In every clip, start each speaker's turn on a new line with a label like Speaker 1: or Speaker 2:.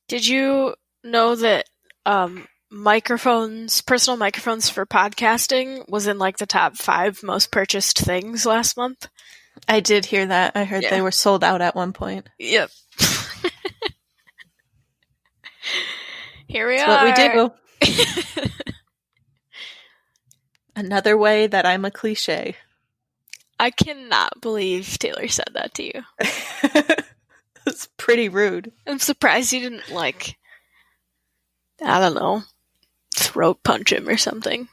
Speaker 1: Did you know that personal microphones for podcasting was in like the top 5 most purchased things last month?
Speaker 2: I did hear that. I heard
Speaker 1: Yeah.
Speaker 2: they were sold out at one point.
Speaker 1: Yep. Here we
Speaker 2: It's
Speaker 1: are.
Speaker 2: what we do. Another way that I'm a cliche.
Speaker 1: I cannot believe Taylor said that to you.
Speaker 2: It's pretty rude.
Speaker 1: I'm surprised you didn't, like, I don't know, throat punch him or something.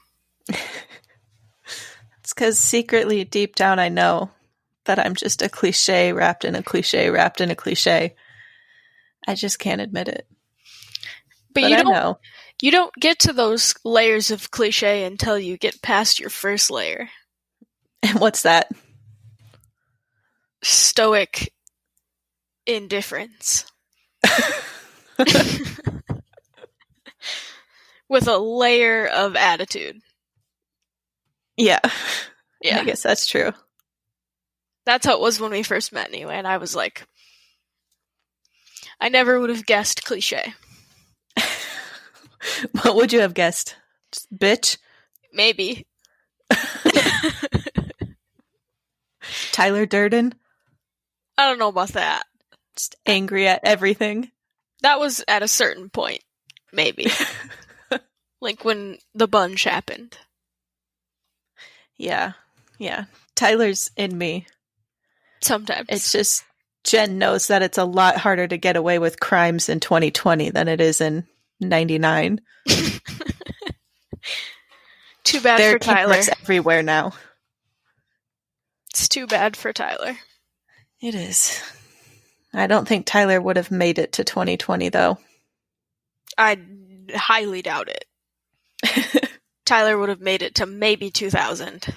Speaker 2: It's because secretly, deep down, I know that I'm just a cliche wrapped in a cliche wrapped in a cliche. I just can't admit it. But I know.
Speaker 1: You don't get to those layers of cliche until you get past your first layer.
Speaker 2: And what's that?
Speaker 1: Stoic indifference. With a layer of attitude.
Speaker 2: Yeah.
Speaker 1: Yeah.
Speaker 2: I guess that's true.
Speaker 1: That's how it was when we first met anyway, and I was like, I never would have guessed cliche.
Speaker 2: What would you have guessed? Just bitch?
Speaker 1: Maybe.
Speaker 2: Tyler Durden?
Speaker 1: I don't know about that.
Speaker 2: Just angry at everything?
Speaker 1: That was at a certain point. Maybe. Like when the bunch happened.
Speaker 2: Yeah. Yeah. Tyler's in me.
Speaker 1: Sometimes.
Speaker 2: It's just, Jen knows that it's a lot harder to get away with crimes in 2020 than it is in 99.
Speaker 1: Too bad
Speaker 2: there
Speaker 1: for Tyler.
Speaker 2: There are cameras everywhere now.
Speaker 1: It's too bad for Tyler.
Speaker 2: It is. I don't think Tyler would have made it to 2020, though.
Speaker 1: I highly doubt it. Tyler would have made it to maybe 2000.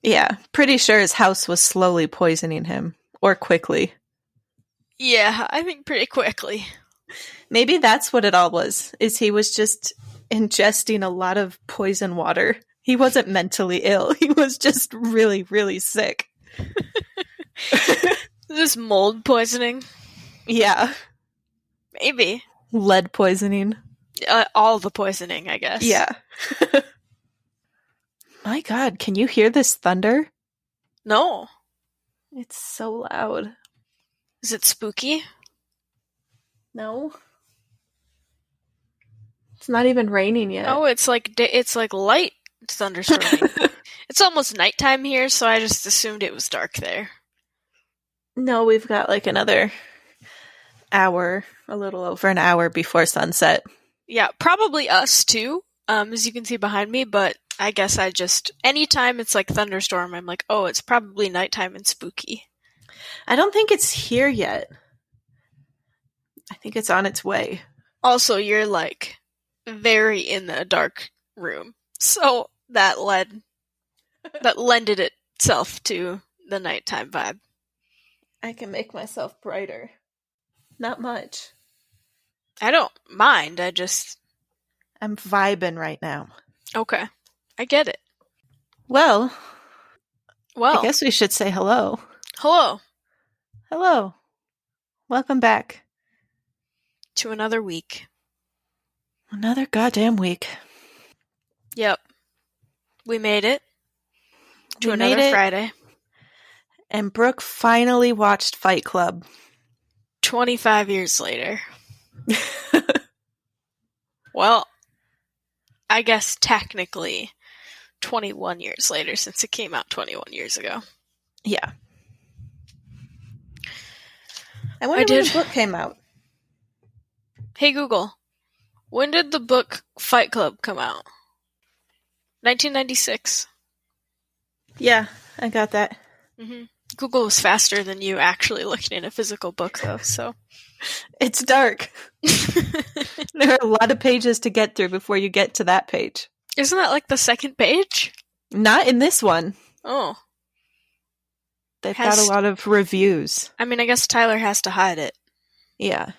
Speaker 2: Yeah, pretty sure his house was slowly poisoning him. Or quickly.
Speaker 1: Yeah, I think pretty quickly.
Speaker 2: Maybe that's what it all was, is he was just ingesting a lot of poison water. He wasn't mentally ill. He was just really, really sick.
Speaker 1: Is this mold poisoning?
Speaker 2: Yeah.
Speaker 1: Maybe.
Speaker 2: Lead poisoning.
Speaker 1: All the poisoning, I guess.
Speaker 2: Yeah. My God, can you hear this thunder?
Speaker 1: No.
Speaker 2: It's so loud.
Speaker 1: Is it spooky?
Speaker 2: No. It's not even raining yet.
Speaker 1: Oh, it's like light thunderstorming. It's almost nighttime here, so I just assumed it was dark there.
Speaker 2: No, we've got like another hour, a little over an hour before sunset.
Speaker 1: Yeah, probably us too, as you can see behind me, but I guess anytime it's like thunderstorm, I'm like, oh, it's probably nighttime and spooky.
Speaker 2: I don't think it's here yet. I think it's on its way.
Speaker 1: Also, you're like very in the dark room, so that lended itself to the nighttime vibe.
Speaker 2: I can make myself brighter. Not much.
Speaker 1: I don't mind,
Speaker 2: I'm vibing right now.
Speaker 1: Okay. I get it.
Speaker 2: Well, I guess we should say hello.
Speaker 1: Hello.
Speaker 2: Hello. Welcome back.
Speaker 1: To another week.
Speaker 2: Another goddamn week.
Speaker 1: Yep. We made it. To another Friday.
Speaker 2: And Brooke finally watched Fight Club.
Speaker 1: 25 years later. Well, I guess technically 21 years later, since it came out 21 years ago.
Speaker 2: Yeah. I wonder when the book came out.
Speaker 1: Hey Google, when did the book Fight Club come out? 1996.
Speaker 2: Yeah, I got that.
Speaker 1: Mm-hmm. Google was faster than you actually looking in a physical book, though, so.
Speaker 2: It's dark. There are a lot of pages to get through before you get to that page.
Speaker 1: Isn't that like the second page?
Speaker 2: Not in this one.
Speaker 1: Oh.
Speaker 2: They've got a lot of reviews.
Speaker 1: I mean, I guess Tyler has to hide it.
Speaker 2: Yeah.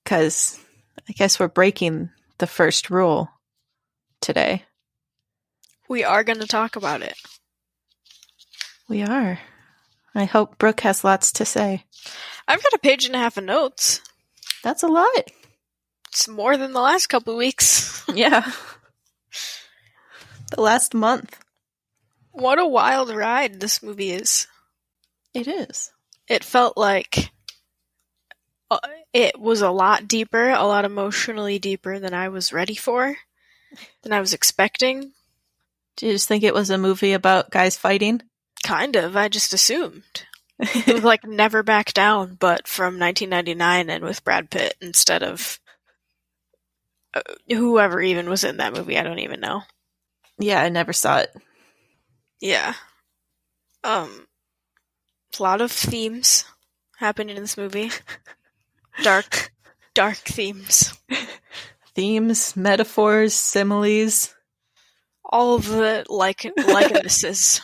Speaker 2: Because I guess we're breaking the first rule today.
Speaker 1: We are going to talk about it.
Speaker 2: We are. I hope Brooke has lots to say.
Speaker 1: I've got a page and a half of notes.
Speaker 2: That's a lot.
Speaker 1: It's more than the last couple of weeks.
Speaker 2: Yeah. The last month.
Speaker 1: What a wild ride this movie is.
Speaker 2: It is.
Speaker 1: It felt like it was a lot deeper, a lot emotionally deeper than I was ready for, than I was expecting.
Speaker 2: Do you just think it was a movie about guys fighting?
Speaker 1: Kind of. I just assumed. It was like Never Back Down, but from 1999 and with Brad Pitt instead of whoever even was in that movie. I don't even know.
Speaker 2: Yeah, I never saw it.
Speaker 1: Yeah. A lot of themes happening in this movie. Dark themes.
Speaker 2: Themes, metaphors, similes.
Speaker 1: All of the likenesses.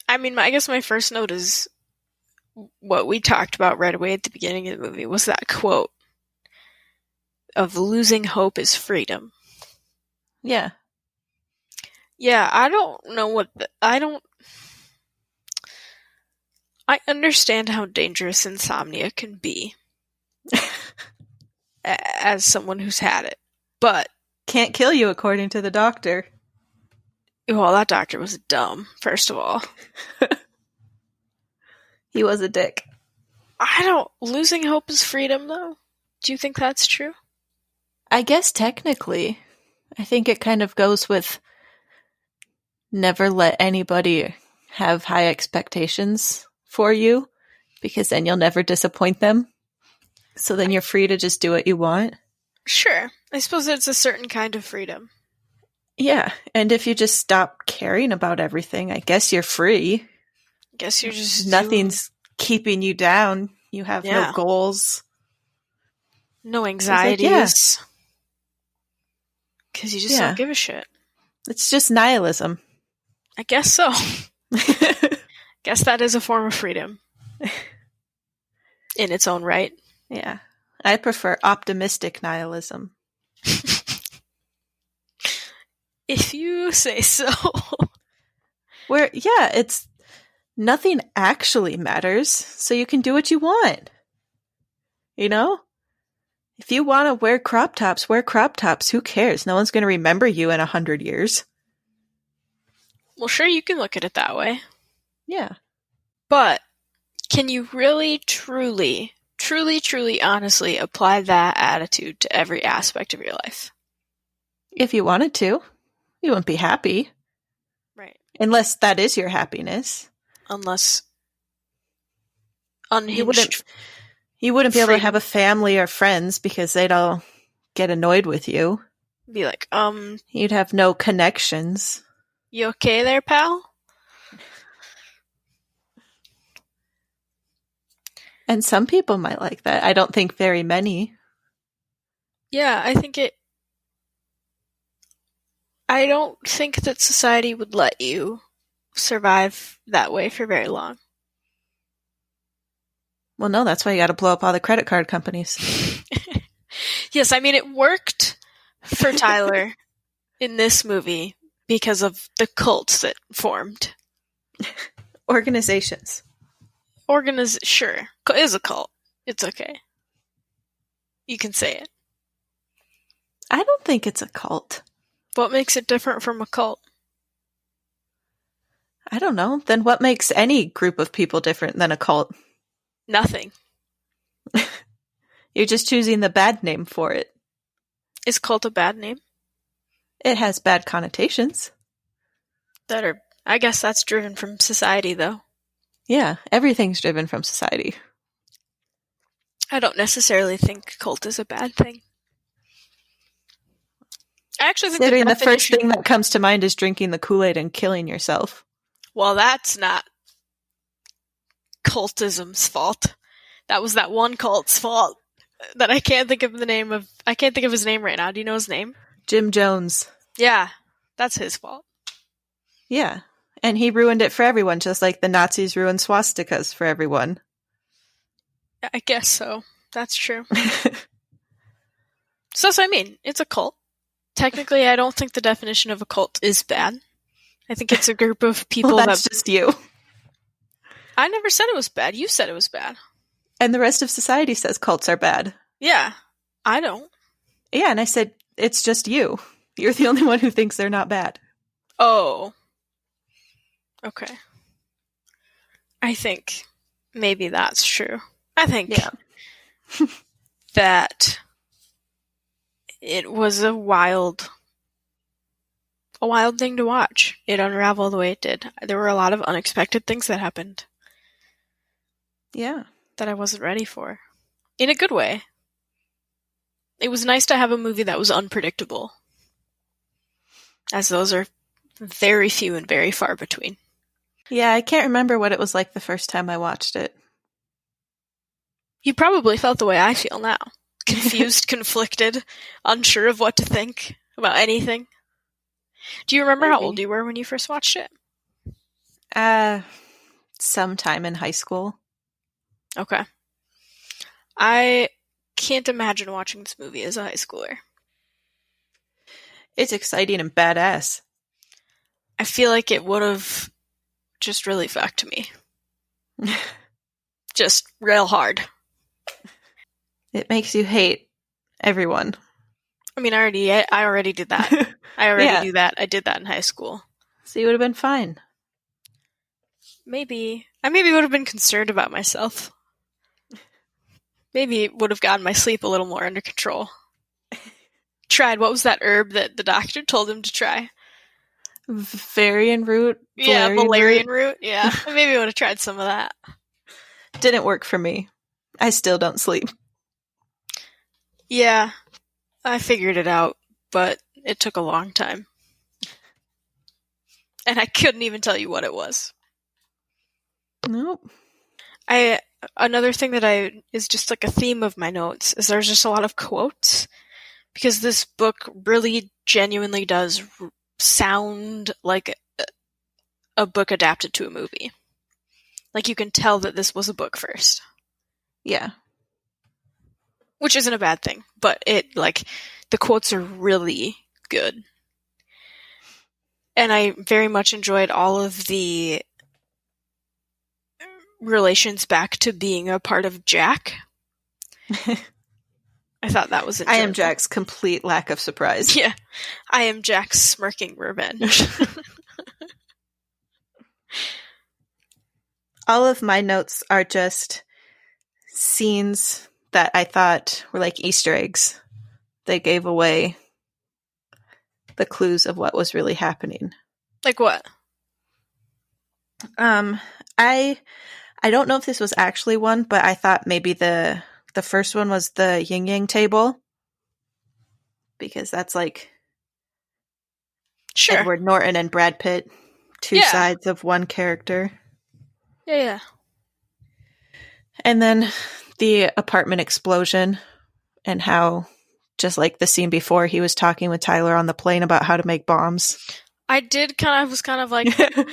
Speaker 1: I guess my first note is what we talked about right away at the beginning of the movie was that quote of losing hope is freedom.
Speaker 2: Yeah.
Speaker 1: Yeah, I don't know I understand how dangerous insomnia can be as someone who's had it, but
Speaker 2: can't kill you according to the doctor.
Speaker 1: Well, that doctor was dumb, first of all.
Speaker 2: He was a dick.
Speaker 1: Losing hope is freedom, though. Do you think that's true?
Speaker 2: I guess technically. I think it kind of goes with never let anybody have high expectations for you, because then you'll never disappoint them. So then you're free to just do what you want.
Speaker 1: Sure. I suppose it's a certain kind of freedom.
Speaker 2: Yeah, and if you just stop caring about everything, I guess you're free.
Speaker 1: I guess you're just...
Speaker 2: Nothing's keeping you down. You have no goals.
Speaker 1: No anxieties. Because you just don't give a shit.
Speaker 2: It's just nihilism.
Speaker 1: I guess so. Guess that is a form of freedom. In its own right.
Speaker 2: Yeah. I prefer optimistic nihilism.
Speaker 1: If you say so.
Speaker 2: Where, it's nothing actually matters, so you can do what you want. You know? If you want to wear crop tops, wear crop tops. Who cares? No one's going to remember you in 100 years.
Speaker 1: Well, sure, you can look at it that way.
Speaker 2: Yeah.
Speaker 1: But can you really, truly, honestly apply that attitude to every aspect of your life?
Speaker 2: If you wanted to. You wouldn't be happy.
Speaker 1: Right.
Speaker 2: Unless that is your happiness.
Speaker 1: Unless unhinged.
Speaker 2: You wouldn't be able to have a family or friends because they'd all get annoyed with you.
Speaker 1: Be like,
Speaker 2: You'd have no connections.
Speaker 1: You okay there, pal?
Speaker 2: And some people might like that. I don't think very many.
Speaker 1: Yeah, I don't think that society would let you survive that way for very long.
Speaker 2: Well, no, that's why you got to blow up all the credit card companies.
Speaker 1: Yes, I mean, it worked for Tyler in this movie because of the cults that formed.
Speaker 2: Organizations.
Speaker 1: Sure. It is a cult. It's okay. You can say it.
Speaker 2: I don't think it's a cult.
Speaker 1: What makes it different from a cult?
Speaker 2: I don't know. Then what makes any group of people different than a cult?
Speaker 1: Nothing.
Speaker 2: You're just choosing the bad name for it.
Speaker 1: Is cult a bad name?
Speaker 2: It has bad connotations.
Speaker 1: I guess that's driven from society, though.
Speaker 2: Yeah, everything's driven from society.
Speaker 1: I don't necessarily think cult is a bad thing. I actually think
Speaker 2: the first thing that comes to mind is drinking the Kool-Aid and killing yourself.
Speaker 1: Well, that's not cultism's fault. That was that one cult's fault that I can't think of his name right now. Do you know his name?
Speaker 2: Jim Jones.
Speaker 1: Yeah, that's his fault.
Speaker 2: Yeah, and he ruined it for everyone, just like the Nazis ruined swastikas for everyone.
Speaker 1: I guess so. That's true. So that's what I mean. It's a cult. Technically, I don't think the definition of a cult is bad. I think it's a group of people
Speaker 2: that's just you.
Speaker 1: I never said it was bad. You said it was bad.
Speaker 2: And the rest of society says cults are bad.
Speaker 1: Yeah. I don't.
Speaker 2: Yeah, and I said, it's just you. You're the only one who thinks they're not bad.
Speaker 1: Oh. Okay. I think maybe that's true. I think that it was a wild thing to watch. It unraveled the way it did. There were a lot of unexpected things that happened.
Speaker 2: Yeah.
Speaker 1: That I wasn't ready for. In a good way. It was nice to have a movie that was unpredictable. As those are very few and very far between.
Speaker 2: Yeah, I can't remember what it was like the first time I watched it.
Speaker 1: You probably felt the way I feel now. Confused, conflicted, unsure of what to think about anything. Do you remember how old you were when you first watched it?
Speaker 2: Sometime in high school.
Speaker 1: Okay. I can't imagine watching this movie as a high schooler.
Speaker 2: It's exciting and badass.
Speaker 1: I feel like it would have just really fucked me. Just real hard.
Speaker 2: It makes you hate everyone.
Speaker 1: I mean, I already did that. I already do that. I did that in high school.
Speaker 2: So you would have been fine.
Speaker 1: Maybe. I maybe would have been concerned about myself. Maybe it would have gotten my sleep a little more under control. Tried, what was that herb that the doctor told him to try?
Speaker 2: Valerian root?
Speaker 1: Yeah, valerian root. Yeah, maybe I would have tried some of that.
Speaker 2: Didn't work for me. I still don't sleep.
Speaker 1: Yeah, I figured it out, but it took a long time. And I couldn't even tell you what it was.
Speaker 2: Nope.
Speaker 1: Another thing that is just like a theme of my notes is there's just a lot of quotes. Because this book really genuinely does sound like a book adapted to a movie. Like you can tell that this was a book first.
Speaker 2: Yeah.
Speaker 1: Which isn't a bad thing, but the quotes are really good. And I very much enjoyed all of the relations back to being a part of Jack. I thought that was enjoyable.
Speaker 2: I am Jack's complete lack of surprise.
Speaker 1: Yeah. I am Jack's smirking revenge.
Speaker 2: All of my notes are just scenes that I thought were like Easter eggs. They gave away the clues of what was really happening.
Speaker 1: Like what?
Speaker 2: I don't know if this was actually one, but I thought maybe the first one was the yin yang table. Because that's like
Speaker 1: sure.
Speaker 2: Edward Norton and Brad Pitt, two sides of one character.
Speaker 1: Yeah.
Speaker 2: And then the apartment explosion and how, just like the scene before, he was talking with Tyler on the plane about how to make bombs.
Speaker 1: I was kind of like, that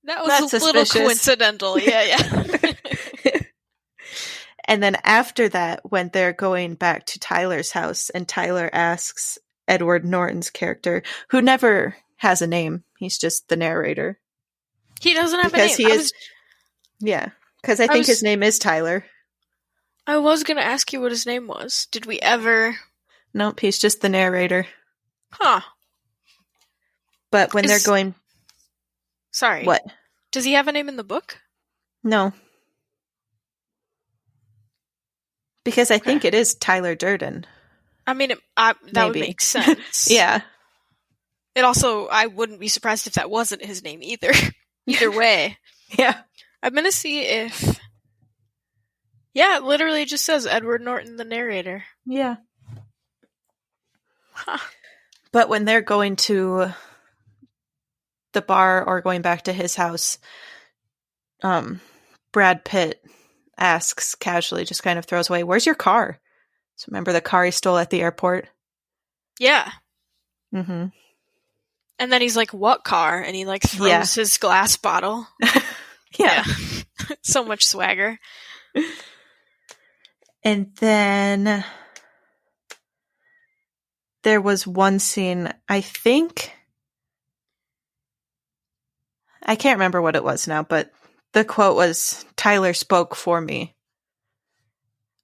Speaker 1: was a little coincidental. Yeah.
Speaker 2: And then after that, when they're going back to Tyler's house and Tyler asks Edward Norton's character, who never has a name, he's just the narrator.
Speaker 1: He doesn't have a name.
Speaker 2: Yeah, because I think his name is Tyler.
Speaker 1: I was going to ask you what his name was. Did we ever?
Speaker 2: Nope, he's just the narrator.
Speaker 1: Huh.
Speaker 2: But when they're going...
Speaker 1: Sorry.
Speaker 2: What?
Speaker 1: Does he have a name in the book?
Speaker 2: No. Because I think it is Tyler Durden.
Speaker 1: I mean, that would make sense.
Speaker 2: Yeah.
Speaker 1: It also, I wouldn't be surprised if that wasn't his name either. Either way.
Speaker 2: Yeah.
Speaker 1: I'm going to see if... Yeah, it literally just says Edward Norton, the narrator.
Speaker 2: Yeah.
Speaker 1: Huh.
Speaker 2: But when they're going to the bar or going back to his house, Brad Pitt asks casually, just kind of throws away, "Where's your car?" So remember the car he stole at the airport?
Speaker 1: Yeah.
Speaker 2: Mm-hmm.
Speaker 1: And then he's like, "What car?" And he throws his glass bottle.
Speaker 2: Yeah.
Speaker 1: So much swagger.
Speaker 2: And then there was one scene, I think, I can't remember what it was now, but the quote was, Tyler spoke for me.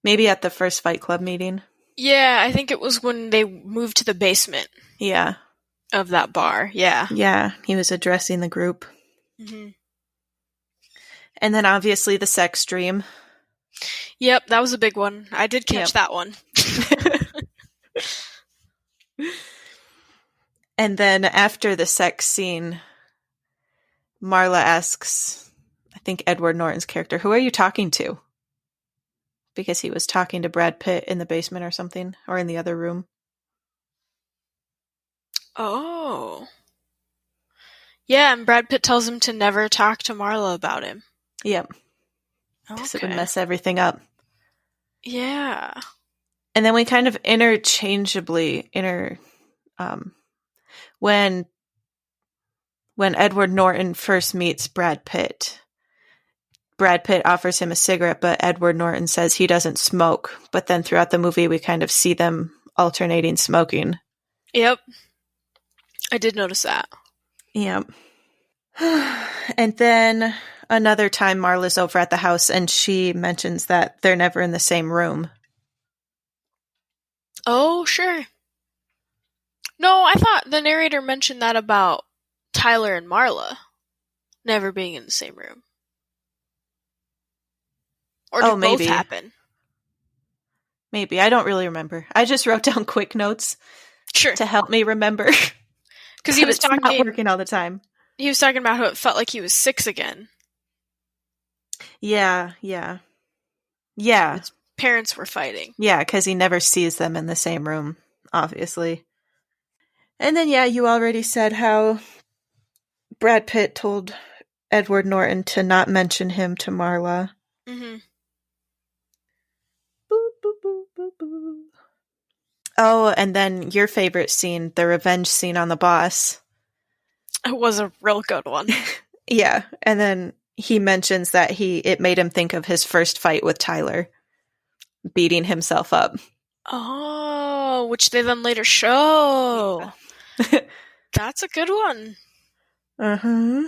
Speaker 2: Maybe at the first Fight Club meeting.
Speaker 1: Yeah, I think it was when they moved to the basement
Speaker 2: Yeah.
Speaker 1: of that bar. Yeah.
Speaker 2: Yeah, he was addressing the group.
Speaker 1: Mm-hmm.
Speaker 2: And then obviously the sex dream.
Speaker 1: Yep, that was a big one. I did catch that one.
Speaker 2: And then after the sex scene, Marla asks, I think Edward Norton's character, who are you talking to? Because he was talking to Brad Pitt in the basement or something, or in the other room.
Speaker 1: Oh. Yeah, and Brad Pitt tells him to never talk to Marla about him.
Speaker 2: Yep. Because it would
Speaker 1: Okay.
Speaker 2: mess everything up.
Speaker 1: Yeah.
Speaker 2: And then we kind of interchangeably when Edward Norton first meets Brad Pitt offers him a cigarette, but Edward Norton says he doesn't smoke. But then throughout the movie, we kind of see them alternating smoking.
Speaker 1: Yep. I did notice that.
Speaker 2: Yep. And then another time Marla's over at the house and she mentions that they're never in the same room.
Speaker 1: Oh, sure. No, I thought the narrator mentioned that about Tyler and Marla never being in the same room. Or did both happen?
Speaker 2: Maybe. I don't really remember. I just wrote down quick notes to help me remember.
Speaker 1: Because he was talking,
Speaker 2: not working all the time.
Speaker 1: He was talking about how it felt like he was 6 again.
Speaker 2: Yeah. His
Speaker 1: parents were fighting.
Speaker 2: Yeah, because he never sees them in the same room, obviously. And then, yeah, you already said how Brad Pitt told Edward Norton to not mention him to Marla.
Speaker 1: Mm-hmm.
Speaker 2: Boop, boop, boop, boop, boop. Oh, and then your favorite scene, the revenge scene on the boss.
Speaker 1: It was a real good one.
Speaker 2: Yeah, and then he mentions that it made him think of his first fight with Tyler, beating himself up.
Speaker 1: Oh, which they then later show. Yeah. That's a good one.
Speaker 2: Uh-huh.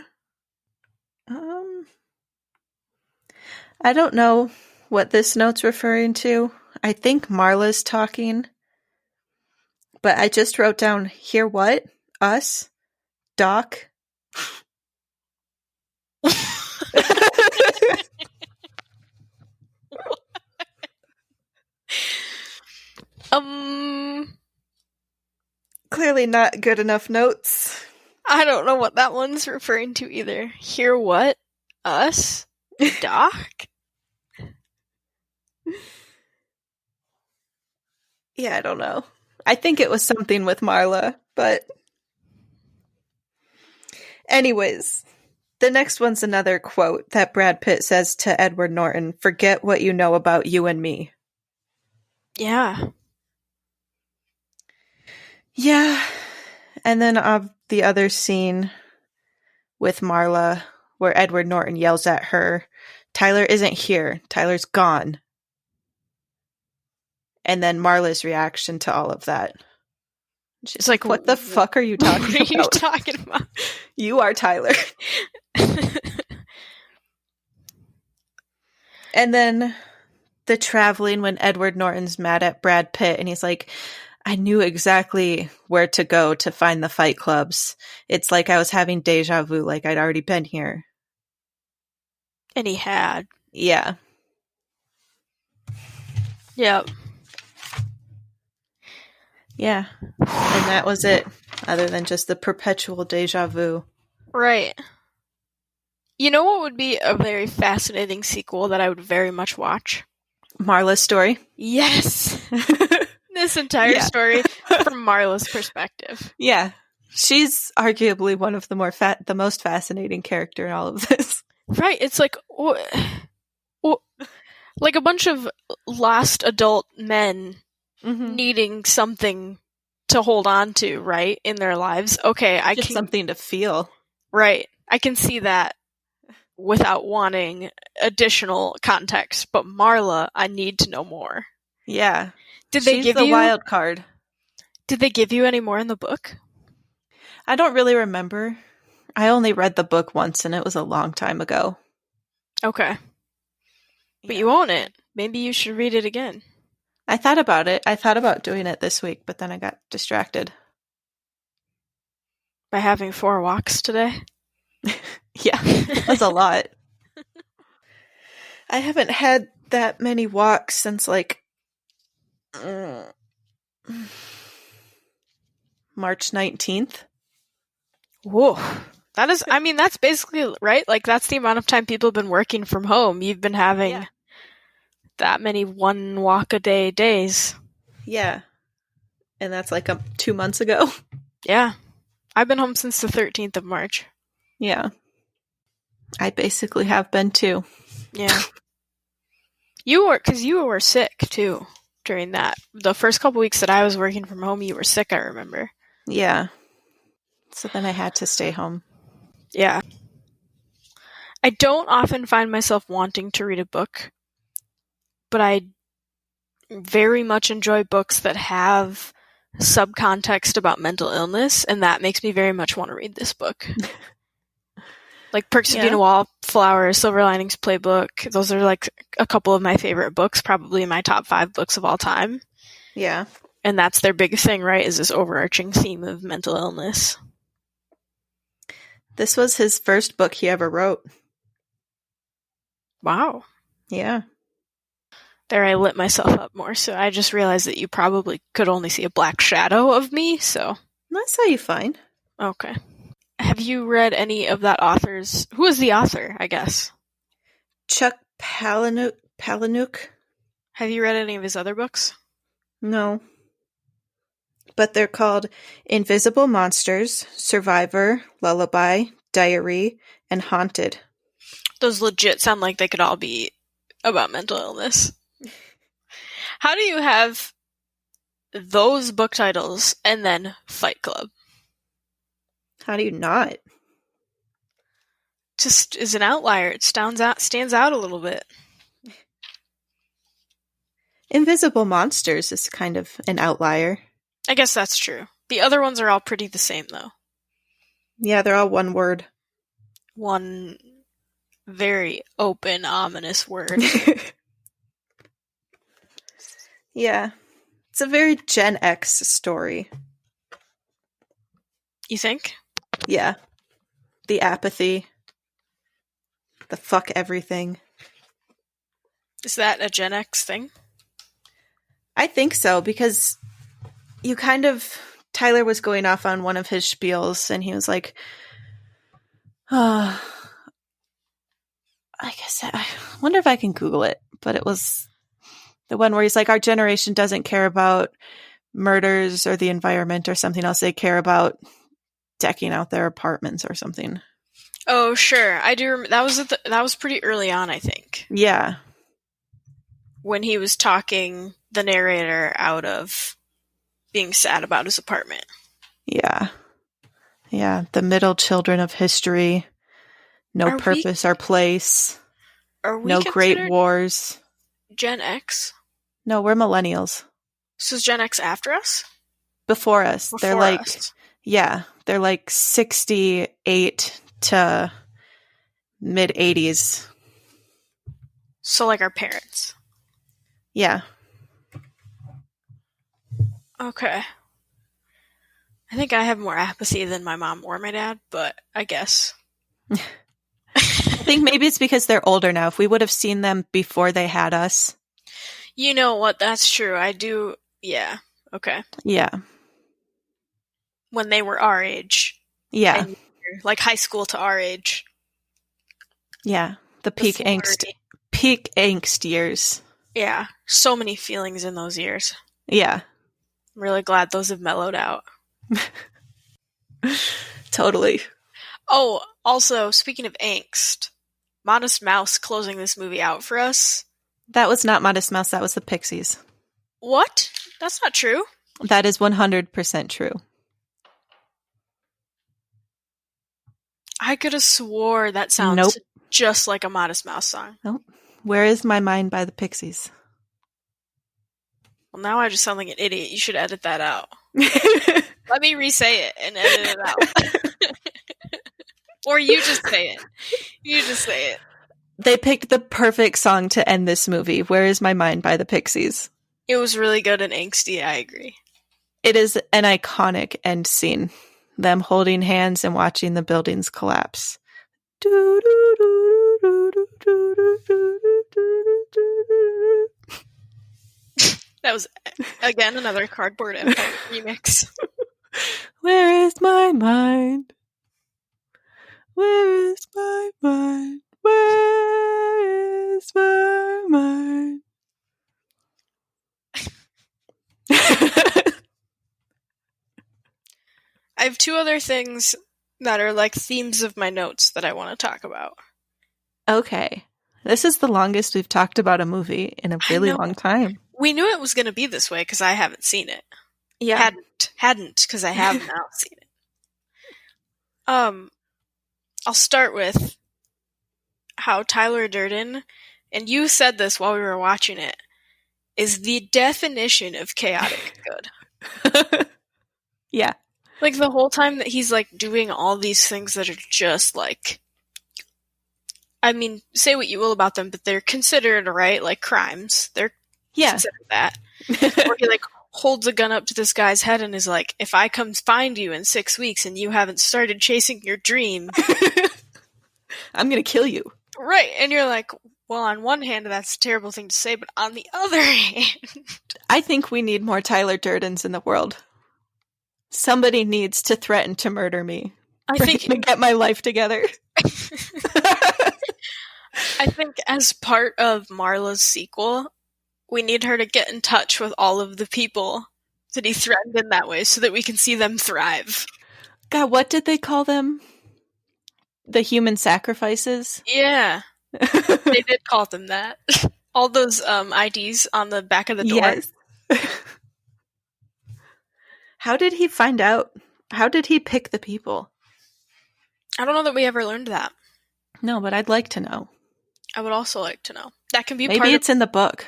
Speaker 2: I don't know what this note's referring to. I think Marla's talking. But I just wrote down, hear what? Us? Doc? Clearly not good enough notes.
Speaker 1: I don't know what that one's referring to either. Hear what? Us? Doc?
Speaker 2: Yeah, I don't know. I think it was something with Marla, but anyways, the next one's another quote that Brad Pitt says to Edward Norton, forget what you know about you and me.
Speaker 1: Yeah.
Speaker 2: Yeah. And then the other scene with Marla where Edward Norton yells at her, Tyler isn't here. Tyler's gone. And then Marla's reaction to all of that. She's like, what the fuck are you talking about?
Speaker 1: What are you talking about?
Speaker 2: You are Tyler. And then the traveling when Edward Norton's mad at Brad Pitt and he's like, I knew exactly where to go to find the fight clubs. It's like I was having deja vu, like I'd already been here.
Speaker 1: And he had.
Speaker 2: Yeah.
Speaker 1: Yep.
Speaker 2: Yeah. And that was it, other than just the perpetual deja vu.
Speaker 1: Right. You know what would be a very fascinating sequel that I would very much watch?
Speaker 2: Marla's story?
Speaker 1: Yes! This entire story from Marla's perspective.
Speaker 2: Yeah. She's arguably one of the most fascinating character in all of this.
Speaker 1: Right. It's like, like a bunch of lost adult men needing something to hold on to, right, in their lives. Okay,
Speaker 2: something to feel.
Speaker 1: Right. I can see that without wanting additional context, but Marla, I need to know more.
Speaker 2: Yeah.
Speaker 1: She's
Speaker 2: the wild card.
Speaker 1: Did they give you any more in the book?
Speaker 2: I don't really remember. I only read the book once and it was a long time ago.
Speaker 1: Okay. But
Speaker 2: Yeah.
Speaker 1: you own it. Maybe you should read it again.
Speaker 2: I thought about it. I thought about doing it this week, but then I got distracted.
Speaker 1: By having 4 walks today?
Speaker 2: Yeah, it was a lot. I haven't had that many walks since like March 19th.
Speaker 1: Whoa. That is, I mean, that's basically, right? Like, that's the amount of time people have been working from home. You've been having that many 1 walk a day days.
Speaker 2: Yeah. And that's like 2 months ago.
Speaker 1: Yeah. I've been home since the 13th of March.
Speaker 2: Yeah. I basically have been too.
Speaker 1: Yeah. Because you were sick too during that. The first couple weeks that I was working from home, you were sick, I remember.
Speaker 2: Yeah. So then I had to stay home.
Speaker 1: Yeah. I don't often find myself wanting to read a book, but I very much enjoy books that have subcontext about mental illness, and that makes me very much want to read this book. Like Perks of Being a Wallflower, Silver Linings Playbook. Those are like a couple of my favorite books, probably my top 5 books of all time.
Speaker 2: Yeah.
Speaker 1: And that's their big thing, right? Is this overarching theme of mental illness.
Speaker 2: This was his first book he ever wrote.
Speaker 1: Wow.
Speaker 2: Yeah.
Speaker 1: There I lit myself up more, so I just realized that you probably could only see a black shadow of me, so.
Speaker 2: I saw you fine.
Speaker 1: Okay. Have you read any of that author's... Who is the author, I guess?
Speaker 2: Chuck Palahniuk?
Speaker 1: Have you read any of his other books?
Speaker 2: No. But they're called Invisible Monsters, Survivor, Lullaby, Diary, and Haunted.
Speaker 1: Those legit sound like they could all be about mental illness. How do you have those book titles and then Fight Club?
Speaker 2: How do you not?
Speaker 1: Just is an outlier. It stands out a little bit.
Speaker 2: Invisible Monsters is kind of an outlier.
Speaker 1: I guess that's true. The other ones are all pretty the same, though.
Speaker 2: Yeah, they're all one word.
Speaker 1: One very open, ominous word.
Speaker 2: Yeah. It's a very Gen X story.
Speaker 1: You think?
Speaker 2: Yeah. The apathy. The fuck everything.
Speaker 1: Is that a Gen X thing?
Speaker 2: I think so, because you kind of... Tyler was going off on one of his spiels, and he was like, I guess I wonder if I can Google it, but it was the one where he's like, our generation doesn't care about murders or the environment or something else. They care about decking out their apartments or something.
Speaker 1: Oh, sure. I do remember. That was pretty early on, I think.
Speaker 2: Yeah.
Speaker 1: When he was talking the narrator out of being sad about his apartment.
Speaker 2: Yeah. Yeah. The middle children of history. No purpose or place.
Speaker 1: Are we
Speaker 2: no great wars.
Speaker 1: Gen X?
Speaker 2: No, we're millennials.
Speaker 1: So is Gen X after us?
Speaker 2: Before us. They're like, yeah, they're like 68 to mid 80s.
Speaker 1: So like our parents.
Speaker 2: Yeah.
Speaker 1: Okay. I think I have more apathy than my mom or my dad, but I guess.
Speaker 2: I think maybe it's because they're older now. If we would have seen them before they had us.
Speaker 1: You know what? That's true. I do. Yeah. Okay.
Speaker 2: Yeah.
Speaker 1: When they were our age.
Speaker 2: Yeah.
Speaker 1: Like high school to our age.
Speaker 2: Yeah. The peak angst years.
Speaker 1: Yeah. So many feelings in those years.
Speaker 2: Yeah.
Speaker 1: I'm really glad those have mellowed out.
Speaker 2: Totally.
Speaker 1: Oh, also, speaking of angst, Modest Mouse closing this movie out for us.
Speaker 2: That was not Modest Mouse, that was the Pixies.
Speaker 1: What? That's not true.
Speaker 2: That is 100% true.
Speaker 1: I could have swore that sounds just like a Modest Mouse song.
Speaker 2: Nope. Where is My Mind by the Pixies?
Speaker 1: Well, now I just sound like an idiot. You should edit that out. Let me re-say it and edit it out. Or you just say it. You just say it.
Speaker 2: They picked the perfect song to end this movie. Where Is My Mind by the Pixies.
Speaker 1: It was really good and angsty, I agree.
Speaker 2: It is an iconic end scene. Them holding hands and watching the buildings collapse.
Speaker 1: That was, again, another Cardboard Empire remix.
Speaker 2: Where is my mind? Where is my mind? Where is my mind?
Speaker 1: I have two other things that are like themes of my notes that I want to talk about.
Speaker 2: Okay. This is the longest we've talked about a movie in a really long time.
Speaker 1: We knew it was going to be this way because I haven't seen it.
Speaker 2: Yeah.
Speaker 1: Hadn't because I have now seen it. I'll start with how Tyler Durden, and you said this while we were watching it, is the definition of chaotic good.
Speaker 2: Yeah.
Speaker 1: Like the whole time that he's like doing all these things that are just like, I mean, say what you will about them, but they're considered, right, like crimes. They're considered that. Or he like holds a gun up to this guy's head and is like, if I come find you in 6 weeks and you haven't started chasing your dream,
Speaker 2: I'm gonna kill you.
Speaker 1: Right, and you're like, well, on one hand, that's a terrible thing to say, but on the other hand...
Speaker 2: I think we need more Tyler Durdens in the world. Somebody needs to threaten to murder me.
Speaker 1: I think
Speaker 2: to get my life together.
Speaker 1: I think as part of Marla's sequel, we need her to get in touch with all of the people that he threatened in that way so that we can see them thrive.
Speaker 2: God, what did they call them? The human sacrifices?
Speaker 1: Yeah. They did call them that. All those IDs on the back of the door.
Speaker 2: Yes. How did he find out? How did he pick the people?
Speaker 1: I don't know that we ever learned that.
Speaker 2: No, but I'd like to know.
Speaker 1: I would also like to know. That can be
Speaker 2: Maybe
Speaker 1: part
Speaker 2: it's in the book.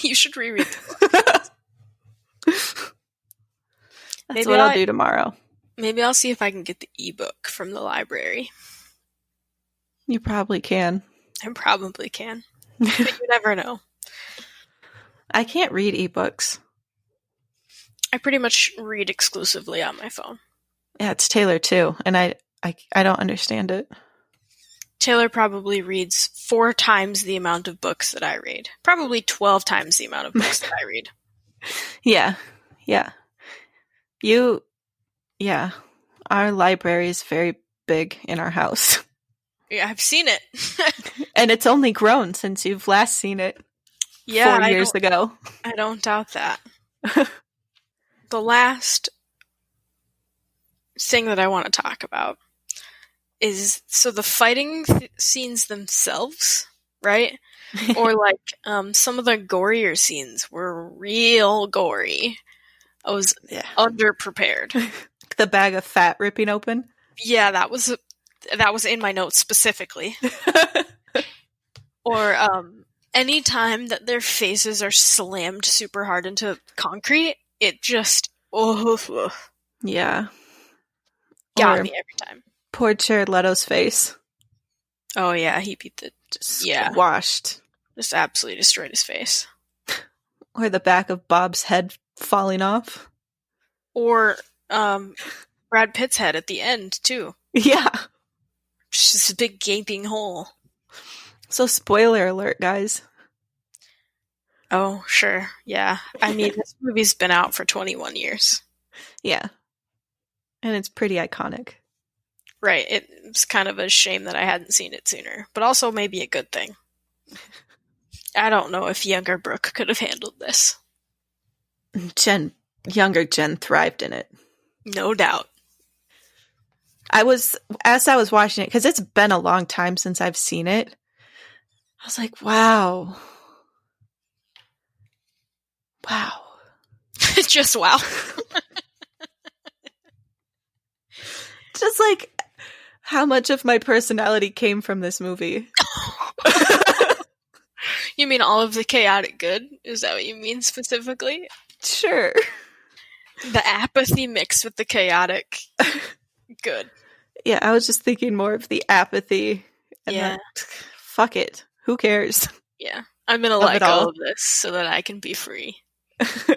Speaker 1: You should reread the book.
Speaker 2: That's what I'll do tomorrow.
Speaker 1: Maybe I'll see if I can get the ebook from the library.
Speaker 2: You probably can.
Speaker 1: I probably can. But you never know.
Speaker 2: I can't read ebooks.
Speaker 1: I pretty much read exclusively on my phone.
Speaker 2: Yeah, it's Taylor too, and I don't understand it.
Speaker 1: Taylor probably reads 4 times the amount of books that I read. Probably 12 times the amount of books that I read.
Speaker 2: Yeah. Yeah. Our library is very big in our house.
Speaker 1: Yeah, I've seen it.
Speaker 2: And it's only grown since you've last seen it 4 years ago.
Speaker 1: I don't doubt that. The last thing that I want to talk about is, so the fighting scenes themselves, right? Or like some of the gorier scenes were real gory. I was underprepared.
Speaker 2: The bag of fat ripping open?
Speaker 1: Yeah, that was in my notes specifically. Or any time that their faces are slammed super hard into concrete, it just
Speaker 2: yeah.
Speaker 1: Got me every time.
Speaker 2: Poor Jared Leto's face.
Speaker 1: Oh yeah, he beat the
Speaker 2: washed.
Speaker 1: Just absolutely destroyed his face.
Speaker 2: Or the back of Bob's head falling off.
Speaker 1: Or Brad Pitt's head at the end too.
Speaker 2: Yeah.
Speaker 1: Just this big gaping hole.
Speaker 2: So spoiler alert, guys.
Speaker 1: Oh, sure. Yeah. I mean, this movie's been out for 21 years.
Speaker 2: Yeah. And it's pretty iconic.
Speaker 1: Right. It's kind of a shame that I hadn't seen it sooner, but also maybe a good thing. I don't know if younger Brooke could have handled this.
Speaker 2: Younger Jen thrived in it.
Speaker 1: No doubt.
Speaker 2: As I was watching it, because it's been a long time since I've seen it, I was like, wow. Wow.
Speaker 1: Just wow.
Speaker 2: Just like how much of my personality came from this movie.
Speaker 1: You mean all of the chaotic good? Is that what you mean specifically?
Speaker 2: Sure.
Speaker 1: The apathy mixed with the chaotic good.
Speaker 2: Yeah, I was just thinking more of the apathy And
Speaker 1: Yeah.
Speaker 2: fuck it. Who cares?
Speaker 1: Yeah. I'm gonna
Speaker 2: Of
Speaker 1: let
Speaker 2: it
Speaker 1: go
Speaker 2: all.
Speaker 1: of this so that I can be free.
Speaker 2: It's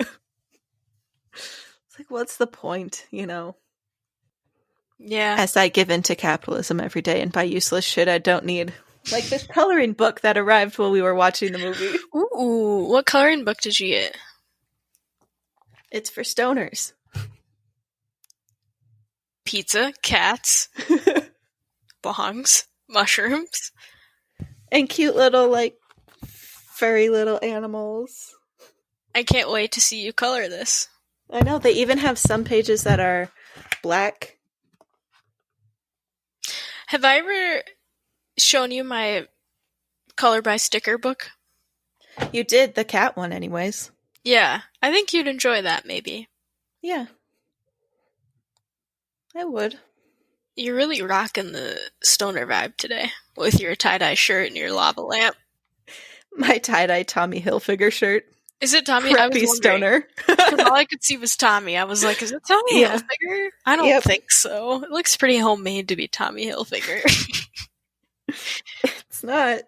Speaker 2: like, what's the point, you know?
Speaker 1: Yeah.
Speaker 2: As I give in to capitalism every day and buy useless shit I don't need. Like this coloring book that arrived while we were watching the movie.
Speaker 1: Ooh, what coloring book did you get?
Speaker 2: It's for stoners.
Speaker 1: Pizza, cats, bongs, mushrooms.
Speaker 2: And cute little, like, furry little animals.
Speaker 1: I can't wait to see you color this.
Speaker 2: I know, they even have some pages that are black.
Speaker 1: Have I ever shown you my color by sticker book?
Speaker 2: You did the cat one anyways.
Speaker 1: Yeah, I think you'd enjoy that, maybe.
Speaker 2: Yeah. I would.
Speaker 1: You're really rocking the stoner vibe today with your tie-dye shirt and your lava lamp.
Speaker 2: My tie-dye Tommy Hilfiger shirt.
Speaker 1: Is it Tommy? I was
Speaker 2: Preppy
Speaker 1: wondering.
Speaker 2: stoner.
Speaker 1: Because all I could see was Tommy. I was like, is it Tommy
Speaker 2: Yeah.
Speaker 1: Hilfiger? I don't think so. It looks pretty homemade to be Tommy Hilfiger.
Speaker 2: It's not.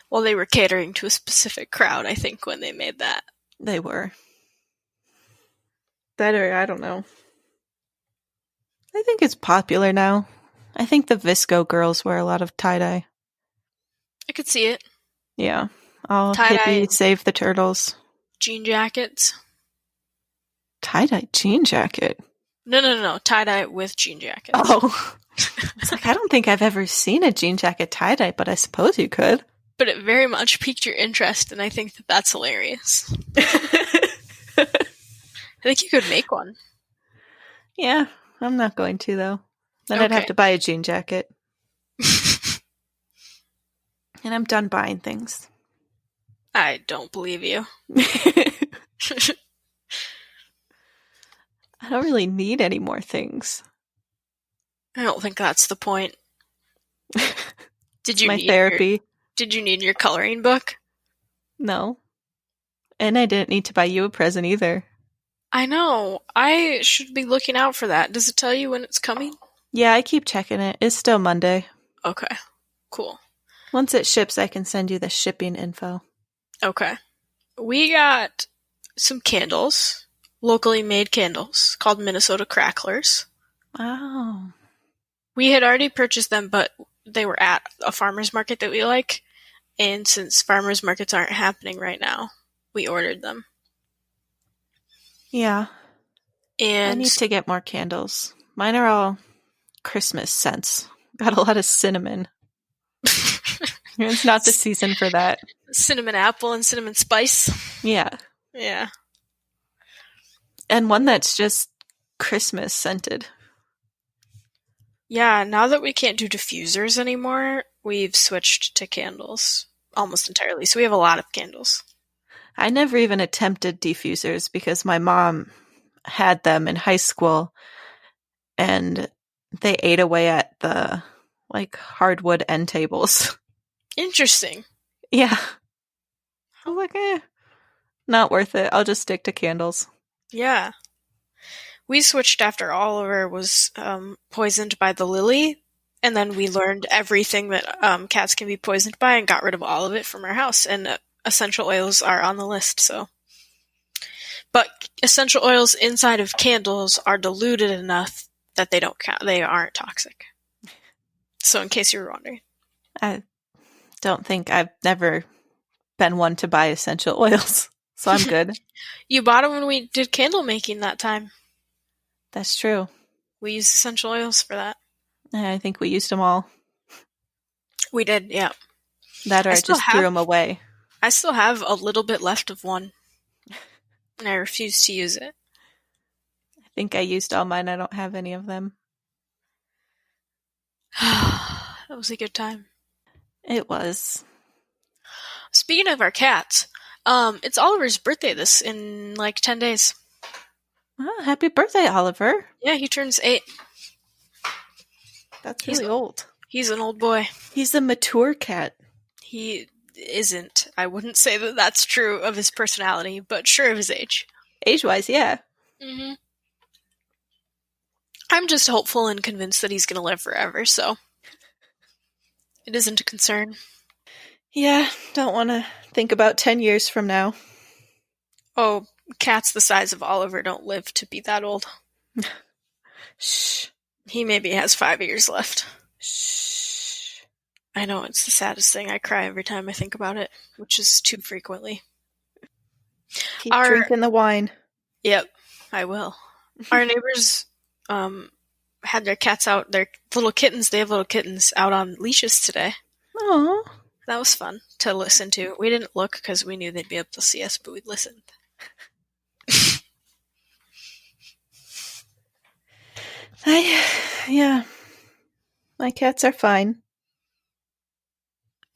Speaker 1: Well, they were catering to a specific crowd, I think, when they made that.
Speaker 2: They were. That or I don't know. I think it's popular now. I think the Visco girls wear a lot of tie-dye.
Speaker 1: I could see it.
Speaker 2: Yeah. All
Speaker 1: Tie-dye.
Speaker 2: hippie, save the turtles.
Speaker 1: Jean jackets.
Speaker 2: Tie-dye jean jacket?
Speaker 1: No. Tie-dye with jean jackets.
Speaker 2: Oh. It's like, I don't think I've ever seen a jean jacket tie-dye, but I suppose you could.
Speaker 1: But it very much piqued your interest, and I think that that's hilarious. I think you could make one.
Speaker 2: Yeah, I'm not going to, though. Then I'd have to buy a jean jacket. And I'm done buying things.
Speaker 1: I don't believe you.
Speaker 2: I don't really need any more things.
Speaker 1: I don't think that's the point. Did you
Speaker 2: My
Speaker 1: need
Speaker 2: therapy.
Speaker 1: Did you need your coloring book?
Speaker 2: No. And I didn't need to buy you a present either.
Speaker 1: I know. I should be looking out for that. Does it tell you when it's coming?
Speaker 2: Yeah, I keep checking it. It's still Monday.
Speaker 1: Okay. Cool.
Speaker 2: Once it ships, I can send you the shipping info.
Speaker 1: Okay. We got some candles, locally made candles, called Minnesota Cracklers.
Speaker 2: Wow.
Speaker 1: We had already purchased them, but they were at a farmer's market that we like. And since farmer's markets aren't happening right now, we ordered them.
Speaker 2: Yeah.
Speaker 1: And
Speaker 2: I need to get more candles. Mine are all Christmas scents. Got a lot of cinnamon. It's not the season for that.
Speaker 1: Cinnamon apple and cinnamon spice.
Speaker 2: Yeah.
Speaker 1: Yeah.
Speaker 2: And one that's just Christmas scented.
Speaker 1: Yeah, now that we can't do diffusers anymore, we've switched to candles almost entirely. So we have a lot of candles.
Speaker 2: I never even attempted diffusers because my mom had them in high school and they ate away at the hardwood end tables.
Speaker 1: Interesting.
Speaker 2: Yeah. I was like, not worth it. I'll just stick to candles.
Speaker 1: Yeah. We switched after Oliver was poisoned by the lily, and then we learned everything that cats can be poisoned by and got rid of all of it from our house, and essential oils are on the list, so. But essential oils inside of candles are diluted enough that they don't count. They aren't toxic. So in case you were wondering.
Speaker 2: I don't think I've never been one to buy essential oils, so I'm good.
Speaker 1: You bought them when we did candle making that time.
Speaker 2: That's true.
Speaker 1: We used essential oils for that.
Speaker 2: I think we used them all.
Speaker 1: We did, yeah.
Speaker 2: That or I just threw them away.
Speaker 1: I still have a little bit left of one. And I refuse to use it.
Speaker 2: I think I used all mine. I don't have any of them.
Speaker 1: That was a good time.
Speaker 2: It was.
Speaker 1: Speaking of our cats, it's Oliver's birthday in 10 days.
Speaker 2: Oh, happy birthday, Oliver.
Speaker 1: Yeah, he turns 8.
Speaker 2: That's really old.
Speaker 1: He's an old boy.
Speaker 2: He's a mature cat.
Speaker 1: He isn't. I wouldn't say that that's true of his personality, but sure of his age.
Speaker 2: Age-wise, yeah.
Speaker 1: Mm-hmm. I'm just hopeful and convinced that he's going to live forever, so. It isn't a concern.
Speaker 2: Yeah, don't want to think about 10 years from now.
Speaker 1: Oh, cats the size of Oliver don't live to be that old.
Speaker 2: Shh.
Speaker 1: He maybe has 5 years left.
Speaker 2: Shh.
Speaker 1: I know, it's the saddest thing. I cry every time I think about it, which is too frequently.
Speaker 2: Keep drinking the wine.
Speaker 1: Yep, I will. Our neighbors had their cats out, their little kittens, they have little kittens out on leashes today.
Speaker 2: Aww.
Speaker 1: That was fun to listen to. We didn't look because we knew they'd be able to see us, but we'd listen.
Speaker 2: Yeah. My cats are fine.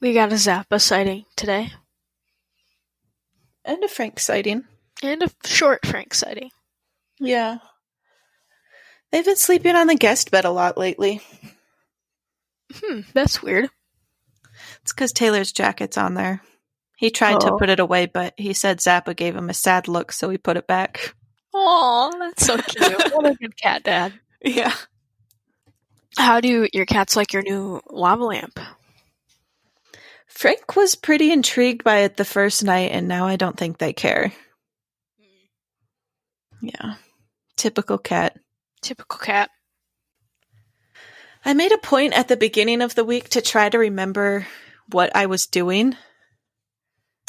Speaker 1: We got a Zappa sighting today.
Speaker 2: And a Frank sighting.
Speaker 1: And a short Frank sighting.
Speaker 2: Yeah. They've been sleeping on the guest bed a lot lately.
Speaker 1: That's weird.
Speaker 2: It's because Taylor's jacket's on there. He tried to put it away, but he said Zappa gave him a sad look, so he put it back.
Speaker 1: Aw, that's so cute. What a good cat dad.
Speaker 2: Yeah.
Speaker 1: How do your cats like your new lava lamp?
Speaker 2: Frank was pretty intrigued by it the first night, and now I don't think they care. Yeah. Typical cat.
Speaker 1: Typical cat.
Speaker 2: I made a point at the beginning of the week to try to remember what I was doing.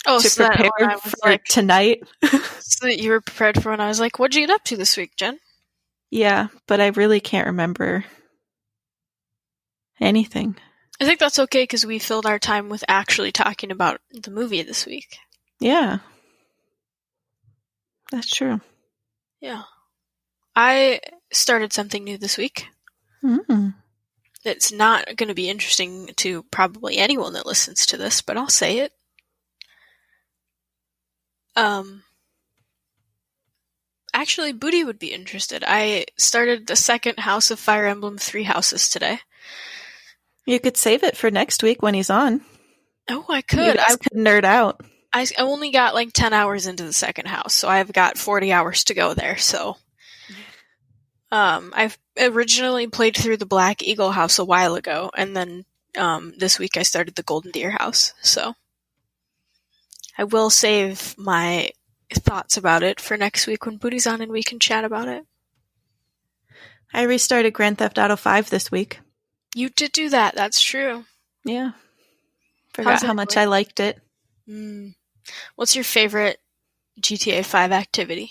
Speaker 1: Oh,
Speaker 2: to
Speaker 1: so
Speaker 2: prepare
Speaker 1: that
Speaker 2: for like, tonight.
Speaker 1: So that you were prepared for when I was like, what'd you get up to this week, Jen?
Speaker 2: Yeah, but I really can't remember anything.
Speaker 1: I think that's okay because we filled our time with actually talking about the movie this week.
Speaker 2: Yeah. That's true.
Speaker 1: Yeah. I started something new this week. It's not going to be interesting to probably anyone that listens to this, but I'll say it. Actually, Booty would be interested. I started the second House of Fire Emblem 3 Houses today.
Speaker 2: You could save it for next week when he's on.
Speaker 1: Oh, I could.
Speaker 2: I could nerd out.
Speaker 1: I only got like 10 hours into the second house, so I've got 40 hours to go there, so... I've originally played through the Black Eagle house a while ago, and then this week I started the Golden Deer house, so... I will save my thoughts about it for next week when Booty's on and we can chat about it.
Speaker 2: I restarted Grand Theft Auto 5 this week.
Speaker 1: You did do that, that's true.
Speaker 2: Yeah. Forgot how much I liked it.
Speaker 1: What's your favorite GTA 5 activity?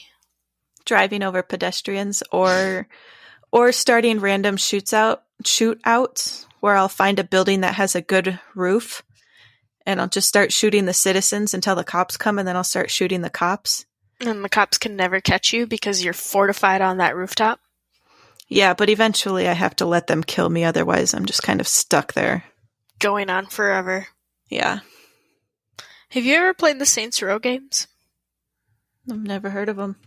Speaker 2: Driving over pedestrians or starting random shootouts where I'll find a building that has a good roof and I'll just start shooting the citizens until the cops come, and then I'll start shooting the cops.
Speaker 1: And the cops can never catch you because you're fortified on that rooftop?
Speaker 2: Yeah, but eventually I have to let them kill me, otherwise I'm just kind of stuck there.
Speaker 1: Going on forever.
Speaker 2: Yeah.
Speaker 1: Have you ever played the Saints Row games?
Speaker 2: I've never heard of them.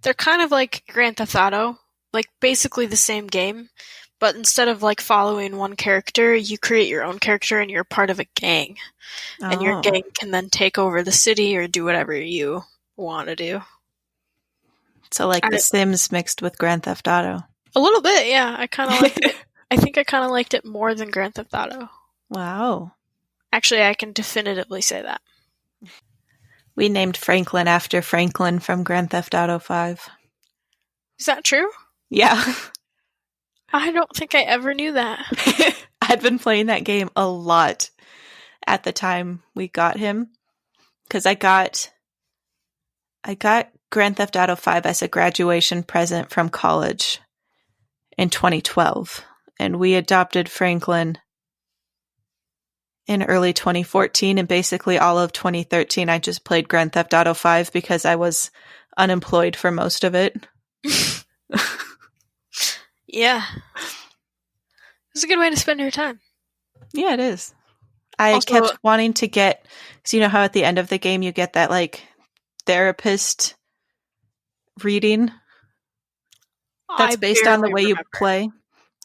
Speaker 1: They're kind of like Grand Theft Auto, like basically the same game, but instead of like following one character, you create your own character and you're part of a gang. And your gang can then take over the city or do whatever you want to do. So like The Sims mixed with Grand Theft Auto. A little bit, yeah. I kind of liked it. I think I kind of liked it more than Grand Theft Auto.
Speaker 2: Wow.
Speaker 1: Actually, I can definitively say that.
Speaker 2: We named Franklin after Franklin from Grand Theft Auto 5.
Speaker 1: Is that true?
Speaker 2: Yeah.
Speaker 1: I don't think I ever knew that.
Speaker 2: I'd been playing that game a lot at the time we got him. Because I got Grand Theft Auto 5 as a graduation present from college in 2012. And we adopted Franklin in early 2014, and basically all of 2013 I just played Grand Theft Auto 5 because I was unemployed for most of it. Yeah. It's a good way to spend your time. Yeah, it is. I also kept wanting to get, so you know how at the end of the game you get that like therapist reading that's based on the way you play?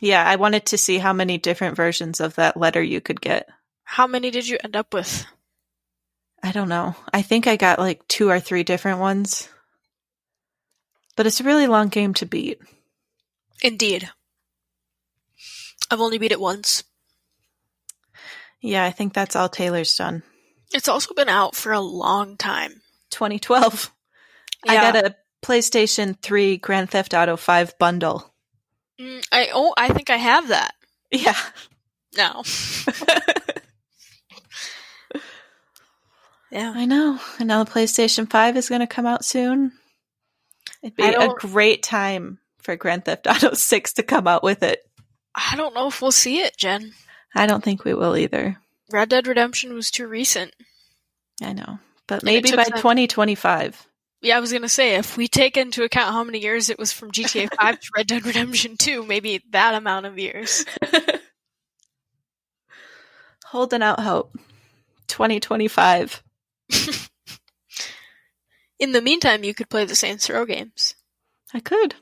Speaker 2: Yeah, I wanted to see how many different versions of that letter you could get. How many did you end up with? I don't know. I think I got like 2 or 3 different ones. But it's a really long game to beat. Indeed. I've only beat it once. Yeah, I think that's all Taylor's done.
Speaker 1: It's also been out for a long time.
Speaker 2: 2012.
Speaker 1: Yeah.
Speaker 2: I got a PlayStation 3 Grand Theft Auto 5 bundle.
Speaker 1: I think I have that.
Speaker 2: Yeah.
Speaker 1: No. Yeah.
Speaker 2: I know. And now the PlayStation 5 is going to come out soon. It'd be a great time for Grand Theft Auto 6 to come out with it.
Speaker 1: I don't know if we'll see it, Jen.
Speaker 2: I don't think we will either.
Speaker 1: Red Dead Redemption was too recent.
Speaker 2: I know. But maybe by 2025.
Speaker 1: Yeah, I was going to say, if we take into account how many years it was from GTA 5 to Red Dead Redemption 2, maybe that amount of years.
Speaker 2: Holding out hope. 2025.
Speaker 1: In the meantime, you could play the Saints Row games.
Speaker 2: I could.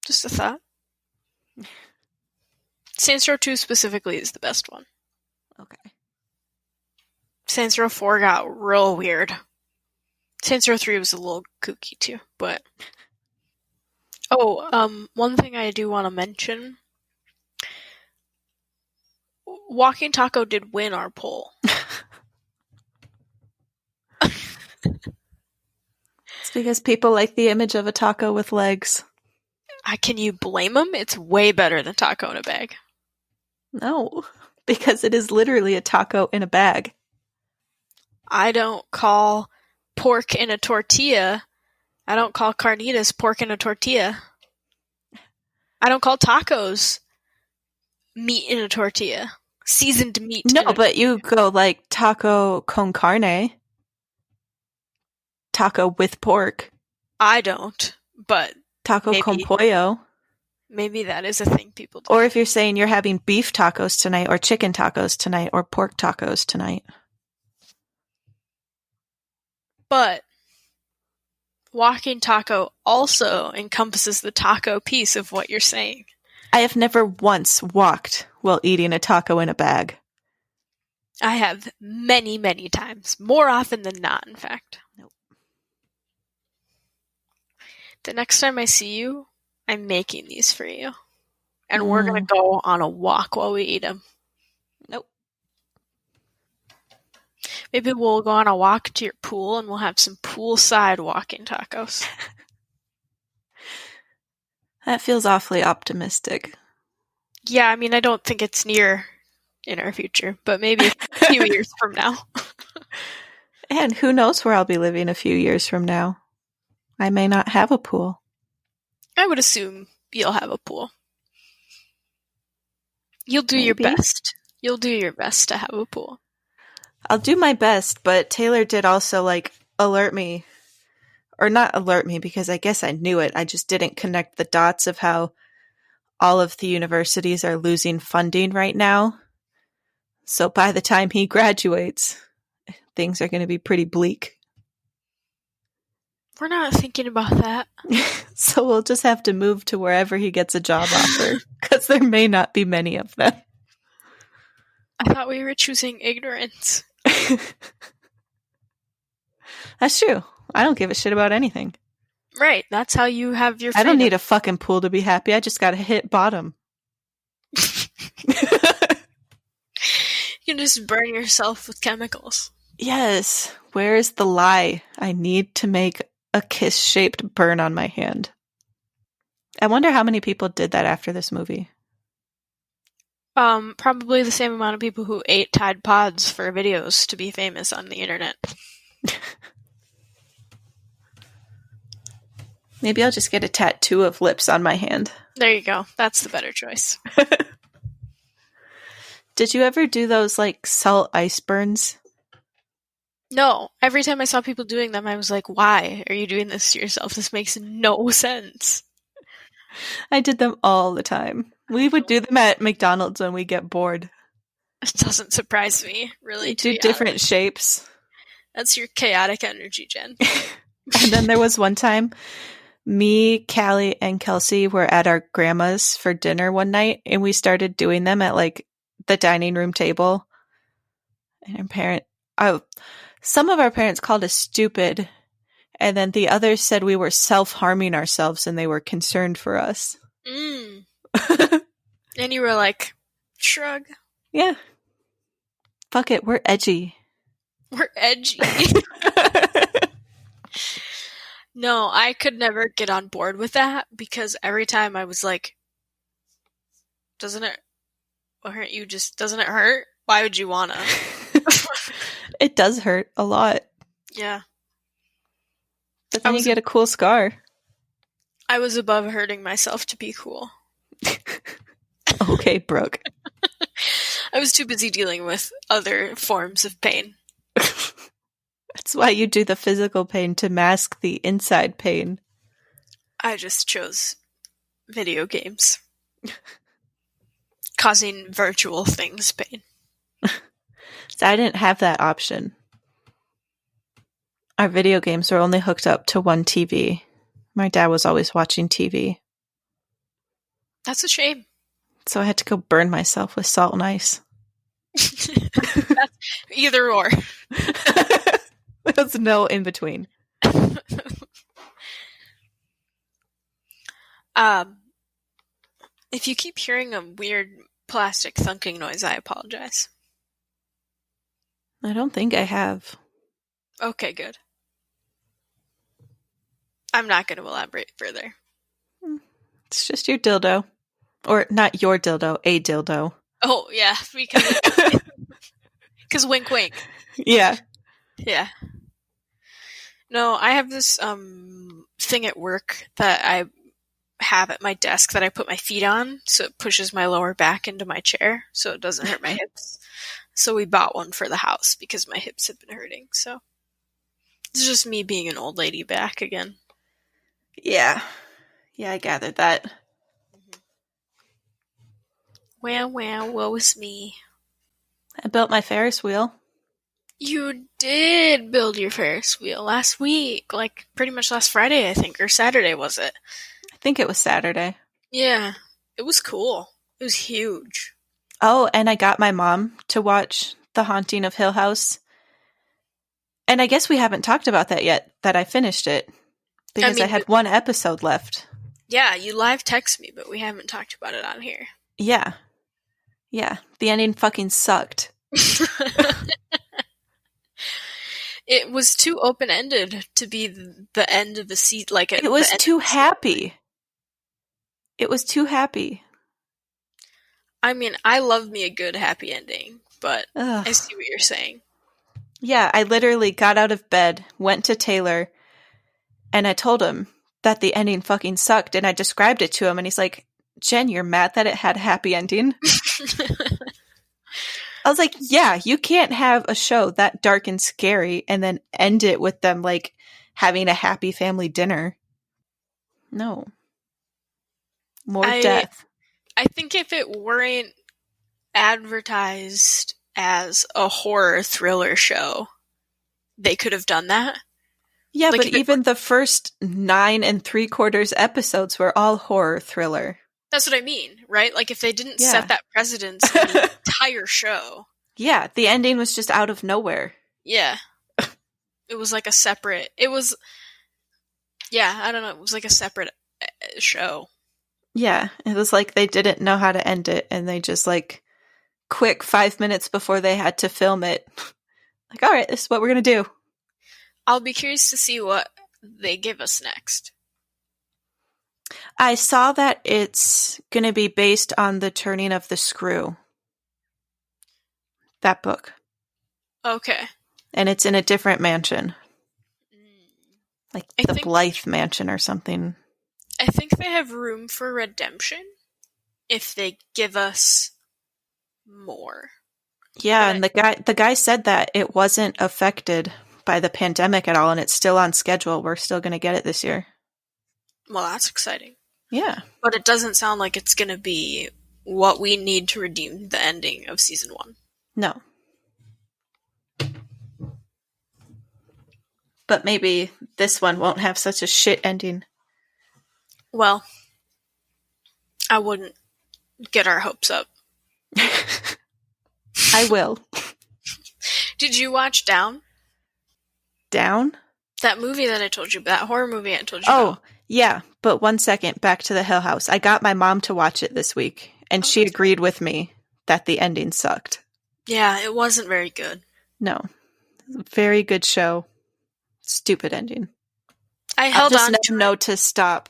Speaker 1: Just a thought. Saints Row 2 specifically is the best one.
Speaker 2: Okay.
Speaker 1: Saints Row 4 got real weird. Saints Row 3 was a little kooky too, but... one thing I do want to mention. Walking Taco did win our poll.
Speaker 2: It's because people like the image of a taco with legs.
Speaker 1: Can you blame them? It's way better than taco in a bag.
Speaker 2: No, because it is literally a taco in a bag.
Speaker 1: I don't call pork in a tortilla. I don't call carnitas pork in a tortilla. I don't call tacos meat in a tortilla. Seasoned meat.
Speaker 2: No, but you go like taco con carne. Taco with pork.
Speaker 1: I don't, but
Speaker 2: taco con pollo.
Speaker 1: Maybe that is a thing people do.
Speaker 2: Or if you're saying you're having beef tacos tonight, or chicken tacos tonight, or pork tacos tonight.
Speaker 1: But walking taco also encompasses the taco piece of what you're saying.
Speaker 2: I have never once walked while eating a taco in a bag.
Speaker 1: I have many, many times. More often than not, in fact.
Speaker 2: Nope.
Speaker 1: The next time I see you, I'm making these for you. And we're going to go on a walk while we eat them.
Speaker 2: Nope.
Speaker 1: Maybe we'll go on a walk to your pool and we'll have some poolside walking tacos.
Speaker 2: That feels awfully optimistic.
Speaker 1: Yeah, I mean, I don't think it's near in our future, but maybe a few years from now.
Speaker 2: And who knows where I'll be living a few years from now. I may not have a pool.
Speaker 1: I would assume you'll have a pool. You'll do your best. You'll do your best to have a pool.
Speaker 2: I'll do my best, but Taylor did also, alert me. Or not alert me, because I guess I knew it. I just didn't connect the dots of how all of the universities are losing funding right now. So by the time he graduates, things are going to be pretty bleak.
Speaker 1: We're not thinking about that.
Speaker 2: So we'll just have to move to wherever he gets a job offer, because there may not be many of them.
Speaker 1: I thought we were choosing ignorance.
Speaker 2: That's true. I don't give a shit about anything.
Speaker 1: Right, that's how you have your freedom.
Speaker 2: I don't need a fucking pool to be happy. I just gotta hit bottom.
Speaker 1: You can just burn yourself with chemicals.
Speaker 2: Yes. Where is the lie? I need to make a kiss-shaped burn on my hand. I wonder how many people did that after this movie.
Speaker 1: Probably the same amount of people who ate Tide Pods for videos to be famous on the internet.
Speaker 2: Maybe I'll just get a tattoo of lips on my hand.
Speaker 1: There you go. That's the better choice.
Speaker 2: Did you ever do those, salt ice burns?
Speaker 1: No. Every time I saw people doing them, I was like, why are you doing this to yourself? This makes no sense.
Speaker 2: I did them all the time. We would do them at McDonald's when we get bored.
Speaker 1: It doesn't surprise me, really.
Speaker 2: Do different shapes.
Speaker 1: That's your chaotic energy, Jen.
Speaker 2: And then there was one time, me, Callie, and Kelsey were at our grandma's for dinner one night, and we started doing them at, the dining room table. And some of our parents called us stupid, and then the others said we were self-harming ourselves and they were concerned for us.
Speaker 1: And you were like, shrug.
Speaker 2: Yeah. Fuck it, we're edgy.
Speaker 1: We're edgy. No, I could never get on board with that because every time I was like, doesn't it doesn't it hurt? Why would you wanna?
Speaker 2: It does hurt a lot.
Speaker 1: Yeah.
Speaker 2: But then you get a cool scar.
Speaker 1: I was above hurting myself to be cool.
Speaker 2: Okay, Brooke.
Speaker 1: I was too busy dealing with other forms of pain.
Speaker 2: That's why you do the physical pain to mask the inside pain.
Speaker 1: I just chose video games. Causing virtual things pain.
Speaker 2: So I didn't have that option. Our video games were only hooked up to one TV. My dad was always watching TV.
Speaker 1: That's a shame.
Speaker 2: So I had to go burn myself with salt and ice.
Speaker 1: That's either or.
Speaker 2: There's no in between.
Speaker 1: If you keep hearing a weird plastic thunking noise, I apologize.
Speaker 2: I don't think I have.
Speaker 1: Okay, good. I'm not going to elaborate further.
Speaker 2: It's just your dildo. Or not your dildo, a dildo.
Speaker 1: Oh, yeah, because wink wink.
Speaker 2: Yeah.
Speaker 1: Yeah. No, I have this thing at work that I have at my desk that I put my feet on, so it pushes my lower back into my chair, so it doesn't hurt my hips. So we bought one for the house because my hips have been hurting, so it's just me being an old lady back again.
Speaker 2: Yeah. Yeah, I gathered that.
Speaker 1: Wow, woe is me.
Speaker 2: I built my Ferris wheel.
Speaker 1: You did build your Ferris wheel last week, like pretty much last Friday, I think, or Saturday, was it?
Speaker 2: I think it was Saturday.
Speaker 1: Yeah, it was cool. It was huge.
Speaker 2: Oh, and I got my mom to watch The Haunting of Hill House. And I guess we haven't talked about that yet, that I finished it. Because I had one episode left.
Speaker 1: Yeah, you live text me, but we haven't talked about it on here.
Speaker 2: Yeah. Yeah. The ending fucking sucked.
Speaker 1: It was too open-ended to be the end of the season. Like
Speaker 2: it was too happy. It was too happy.
Speaker 1: I mean, I love me a good happy ending, but
Speaker 2: Ugh.
Speaker 1: I see what you're saying.
Speaker 2: Yeah, I literally got out of bed, went to Taylor, and I told him that the ending fucking sucked, and I described it to him, and he's like, Jen, you're mad that it had a happy ending? I was like, yeah, you can't have a show that dark and scary and then end it with them, like, having a happy family dinner. No. More death.
Speaker 1: I think if it weren't advertised as a horror thriller show, they could have done that.
Speaker 2: Yeah, like, but even the first 9 3/4 episodes were all horror thriller.
Speaker 1: That's what I mean, right? Like, if they didn't set that precedence in the entire show.
Speaker 2: Yeah, the ending was just out of nowhere.
Speaker 1: Yeah. It was like a separate... It was... Yeah, I don't know. It was like a separate show.
Speaker 2: Yeah, it was like they didn't know how to end it, and they just, like, quick 5 minutes before they had to film it. Like, all right, this is what we're going to do.
Speaker 1: I'll be curious to see what they give us next.
Speaker 2: I saw that it's going to be based on The Turning of the Screw. That book.
Speaker 1: Okay.
Speaker 2: And it's in a different mansion. Like the Blythe Mansion or something.
Speaker 1: I think they have room for redemption if they give us more.
Speaker 2: Yeah, and the guy said that it wasn't affected by the pandemic at all, and it's still on schedule. We're still going to get it this year.
Speaker 1: Well, that's exciting.
Speaker 2: Yeah.
Speaker 1: But it doesn't sound like it's going to be what we need to redeem the ending of season 1.
Speaker 2: No. But maybe this one won't have such a shit ending.
Speaker 1: Well, I wouldn't get our hopes up.
Speaker 2: I will.
Speaker 1: Did you watch Down?
Speaker 2: Down?
Speaker 1: That movie that I told you about, that horror movie I told you about.
Speaker 2: Oh, yeah. But 1 second, back to the Hill House. I got my mom to watch it this week, and she agreed with me that the ending sucked.
Speaker 1: Yeah, it wasn't very good.
Speaker 2: No. Very good show. Stupid ending.
Speaker 1: I
Speaker 2: I'll
Speaker 1: held
Speaker 2: just
Speaker 1: on
Speaker 2: now
Speaker 1: to
Speaker 2: know to stop.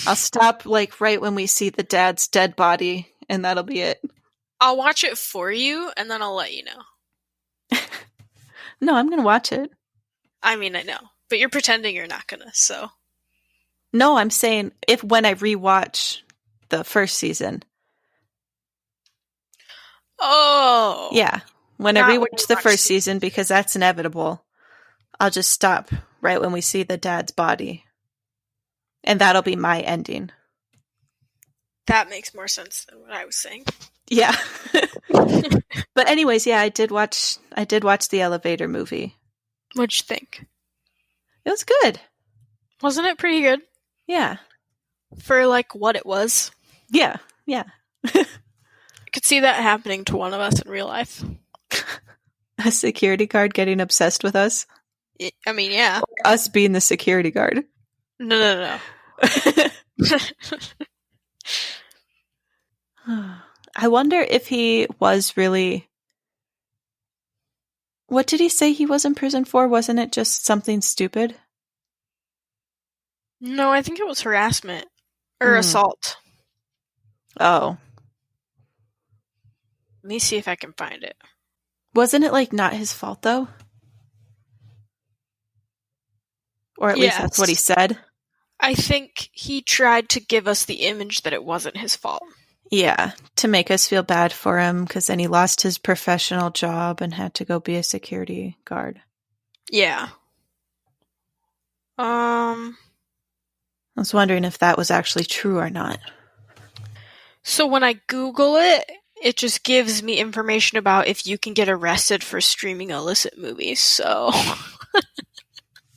Speaker 2: I'll stop like right when we see the dad's dead body, and that'll be it.
Speaker 1: I'll watch it for you, and then I'll let you know.
Speaker 2: No, I'm going to watch it.
Speaker 1: I mean, I know. But you're pretending you're not gonna, so.
Speaker 2: No, I'm saying when I rewatch the first season.
Speaker 1: Oh!
Speaker 2: Yeah. When I
Speaker 1: Not when you
Speaker 2: rewatch the
Speaker 1: watch
Speaker 2: first season, because that's inevitable, I'll just stop right when we see the dad's body. And that'll be my ending.
Speaker 1: That makes more sense than what I was saying.
Speaker 2: Yeah. But anyways, yeah, I did watch the Elevator movie.
Speaker 1: What'd you think?
Speaker 2: It was good.
Speaker 1: Wasn't it pretty good?
Speaker 2: Yeah.
Speaker 1: For, like, what it was?
Speaker 2: Yeah. Yeah.
Speaker 1: I could see that happening to one of us in real life.
Speaker 2: A security guard getting obsessed with us.
Speaker 1: I mean, yeah.
Speaker 2: Us being the security guard.
Speaker 1: No.
Speaker 2: I wonder if he was really... What did he say he was in prison for? Wasn't it just something stupid?
Speaker 1: No, I think it was harassment. Or assault.
Speaker 2: Oh.
Speaker 1: Let me see if I can find it.
Speaker 2: Wasn't it, like, not his fault, though? Or at least that's what he said?
Speaker 1: I think he tried to give us the image that it wasn't his fault.
Speaker 2: Yeah, to make us feel bad for him, because then he lost his professional job and had to go be a security guard.
Speaker 1: Yeah.
Speaker 2: I was wondering if that was actually true or not.
Speaker 1: So when I Google it, it just gives me information about if you can get arrested for streaming illicit movies, so...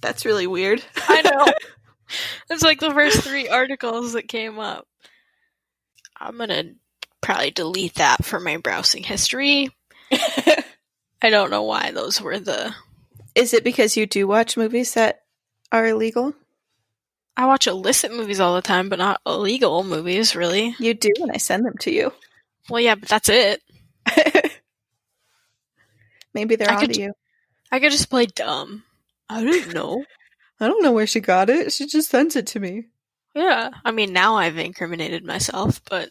Speaker 2: That's really weird.
Speaker 1: I know. It's like the first 3 articles that came up. I'm gonna probably delete that from my browsing history. I don't know why those were the...
Speaker 2: Is it because you do watch movies that are illegal?
Speaker 1: I watch illicit movies all the time, but not illegal movies, really.
Speaker 2: You do when I send them to you.
Speaker 1: Well, yeah, but that's it.
Speaker 2: Maybe they're onto you.
Speaker 1: I could just play dumb. I don't know.
Speaker 2: I don't know where she got it. She just sends it to me.
Speaker 1: Yeah. I mean, now I've incriminated myself, but...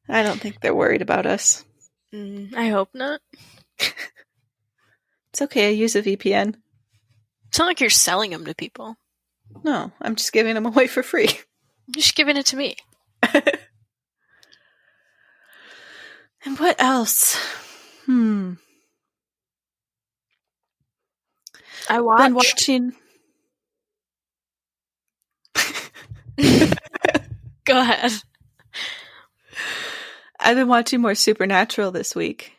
Speaker 2: I don't think they're worried about us.
Speaker 1: I hope not.
Speaker 2: It's okay, I use a VPN.
Speaker 1: It's not like you're selling them to people.
Speaker 2: No, I'm just giving them away for free.
Speaker 1: You're just giving it to me.
Speaker 2: And what else?
Speaker 1: I
Speaker 2: been watching...
Speaker 1: Go ahead.
Speaker 2: I've been watching more Supernatural this week.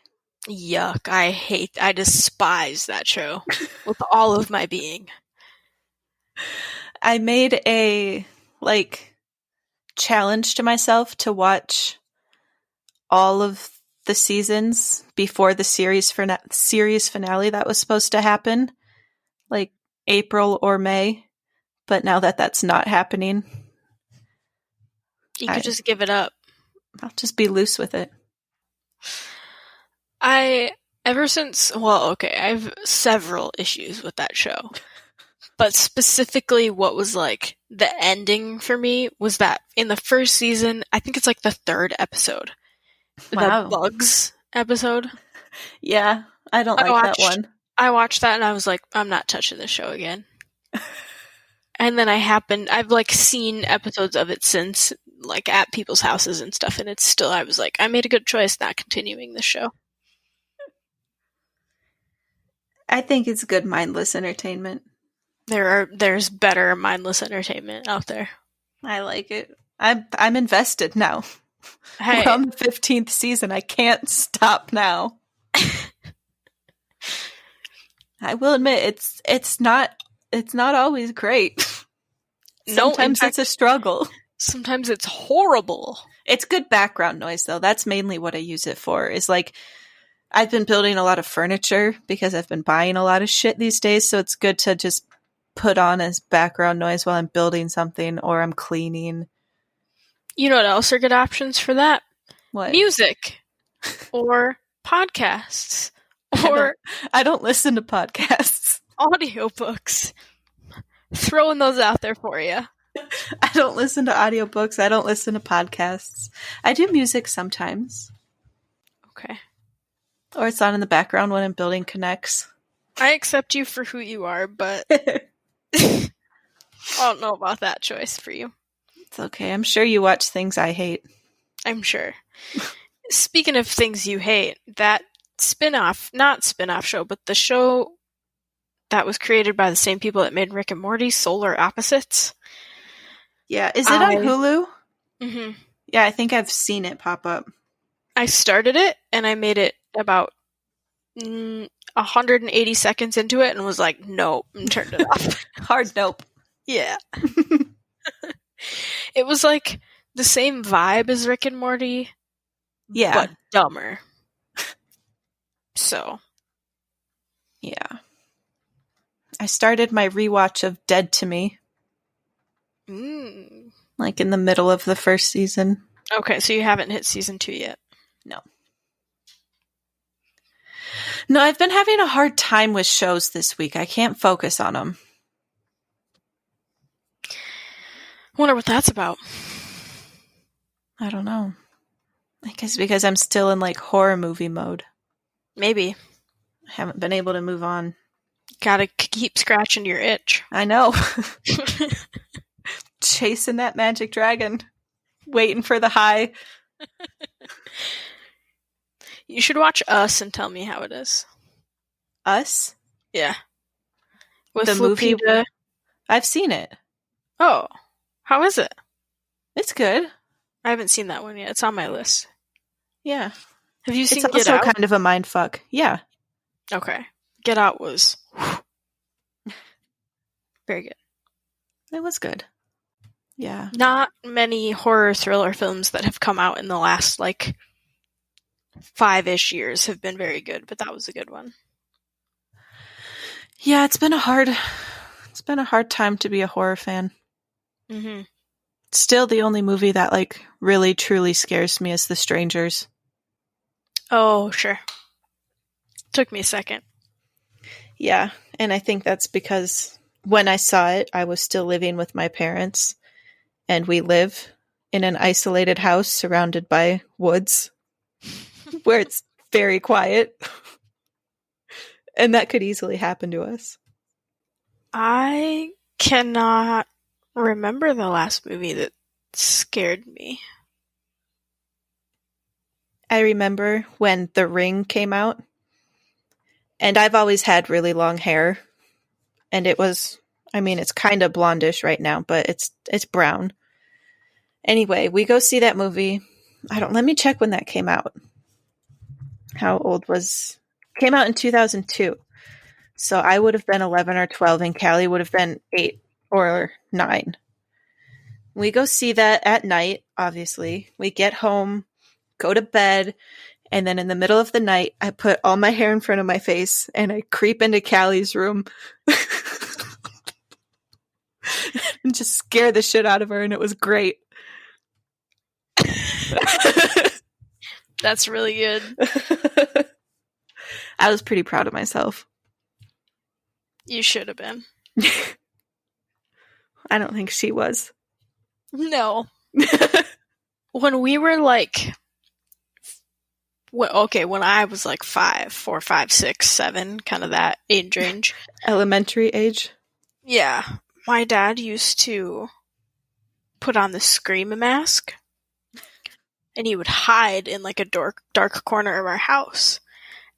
Speaker 1: Yuck. I despise that show with all of my being.
Speaker 2: I made a, challenge to myself to watch all of the seasons before the series finale that was supposed to happen, like April or May. But now that that's not happening,
Speaker 1: you could just give it up.
Speaker 2: I'll just be loose with it.
Speaker 1: I have several issues with that show. But specifically what was like the ending for me was that in the first season, I think it's like the 3rd episode.
Speaker 2: Wow.
Speaker 1: The Bugs episode.
Speaker 2: Yeah, I don't like that one.
Speaker 1: I watched that and I was like, I'm not touching this show again. And then I've seen episodes of it since, like at people's houses and stuff, and it's still, I was like, I made a good choice not continuing this show.
Speaker 2: I think it's good mindless entertainment.
Speaker 1: There's better mindless entertainment out there.
Speaker 2: I like it. I'm invested now.
Speaker 1: Hey.
Speaker 2: We're on the 15th season. I can't stop now. I will admit it's not always great. Sometimes it's a struggle.
Speaker 1: Sometimes it's horrible.
Speaker 2: It's good background noise though. That's mainly what I use it for. Is I've been building a lot of furniture because I've been buying a lot of shit these days, so it's good to just put on as background noise while I'm building something or I'm cleaning.
Speaker 1: You know what else are good options for that?
Speaker 2: What?
Speaker 1: Music or podcasts or
Speaker 2: I don't listen to podcasts.
Speaker 1: audiobooks. Throwing those out there for you.
Speaker 2: I don't listen to audiobooks. I don't listen to podcasts. I do music sometimes.
Speaker 1: Okay.
Speaker 2: Or it's on in the background when I'm building connects.
Speaker 1: I accept you for who you are, but I don't know about that choice for you.
Speaker 2: It's okay. I'm sure you watch things I hate.
Speaker 1: I'm sure. Speaking of things you hate, that not spin-off show, but the show that was created by the same people that made Rick and Morty, Solar Opposites.
Speaker 2: Yeah. Is it on Hulu?
Speaker 1: Mm-hmm.
Speaker 2: Yeah, I think I've seen it pop up.
Speaker 1: I started it, and I made it about 180 seconds into it and was like, nope, and turned it off.
Speaker 2: Hard nope.
Speaker 1: Yeah. It was like the same vibe as Rick and Morty,
Speaker 2: Yeah.
Speaker 1: but dumber. So.
Speaker 2: Yeah. I started my rewatch of Dead to Me. Like in the middle of the first season.
Speaker 1: Okay, so you haven't hit season 2 yet.
Speaker 2: No, I've been having a hard time with shows this week. I can't focus on them.
Speaker 1: Wonder what that's about.
Speaker 2: I don't know. I guess because I'm still in like horror movie mode.
Speaker 1: Maybe.
Speaker 2: I haven't been able to move on.
Speaker 1: Gotta keep scratching your itch.
Speaker 2: I know. Chasing that magic dragon. Waiting for the high.
Speaker 1: You should watch Us and tell me how it is.
Speaker 2: Us?
Speaker 1: Yeah. With
Speaker 2: the movie?
Speaker 1: Lupita.
Speaker 2: I've seen it.
Speaker 1: Oh. How is it?
Speaker 2: It's good.
Speaker 1: I haven't seen that one yet. It's on my list.
Speaker 2: Yeah.
Speaker 1: Have you seen
Speaker 2: It's
Speaker 1: Get
Speaker 2: also
Speaker 1: Out?
Speaker 2: kind of a mindfuck. Yeah.
Speaker 1: Okay. Get Out was very good.
Speaker 2: It was good. Yeah.
Speaker 1: Not many horror thriller films that have come out in the last, 5-ish years have been very good, but that was a good one.
Speaker 2: Yeah, it's been a hard time to be a horror fan.
Speaker 1: Mm-hmm.
Speaker 2: Still, the only movie that, really truly scares me is The Strangers.
Speaker 1: Oh, sure. Took me a second.
Speaker 2: Yeah, and I think that's because when I saw it, I was still living with my parents, and we live in an isolated house surrounded by woods, where it's very quiet, and that could easily happen to us.
Speaker 1: I cannot remember the last movie that scared me.
Speaker 2: I remember when The Ring came out, and I've always had really long hair, and it was, it's kind of blondish right now, but it's brown. Anyway, we go see that movie. Let me check when that came out. How old was... Came out in 2002. So I would have been 11 or 12, and Callie would have been 8 or 9. We go see that at night, obviously. We get home, go to bed, and then in the middle of the night, I put all my hair in front of my face, and I creep into Callie's room and just scare the shit out of her, and it was great.
Speaker 1: That's really good.
Speaker 2: I was pretty proud of myself.
Speaker 1: You should have been.
Speaker 2: I don't think she was.
Speaker 1: No. When we were when I was 5, 4, 5, 6, 7, kind of that age range.
Speaker 2: Elementary age?
Speaker 1: Yeah. My dad used to put on the Scream mask, and he would hide in a dark corner of our house.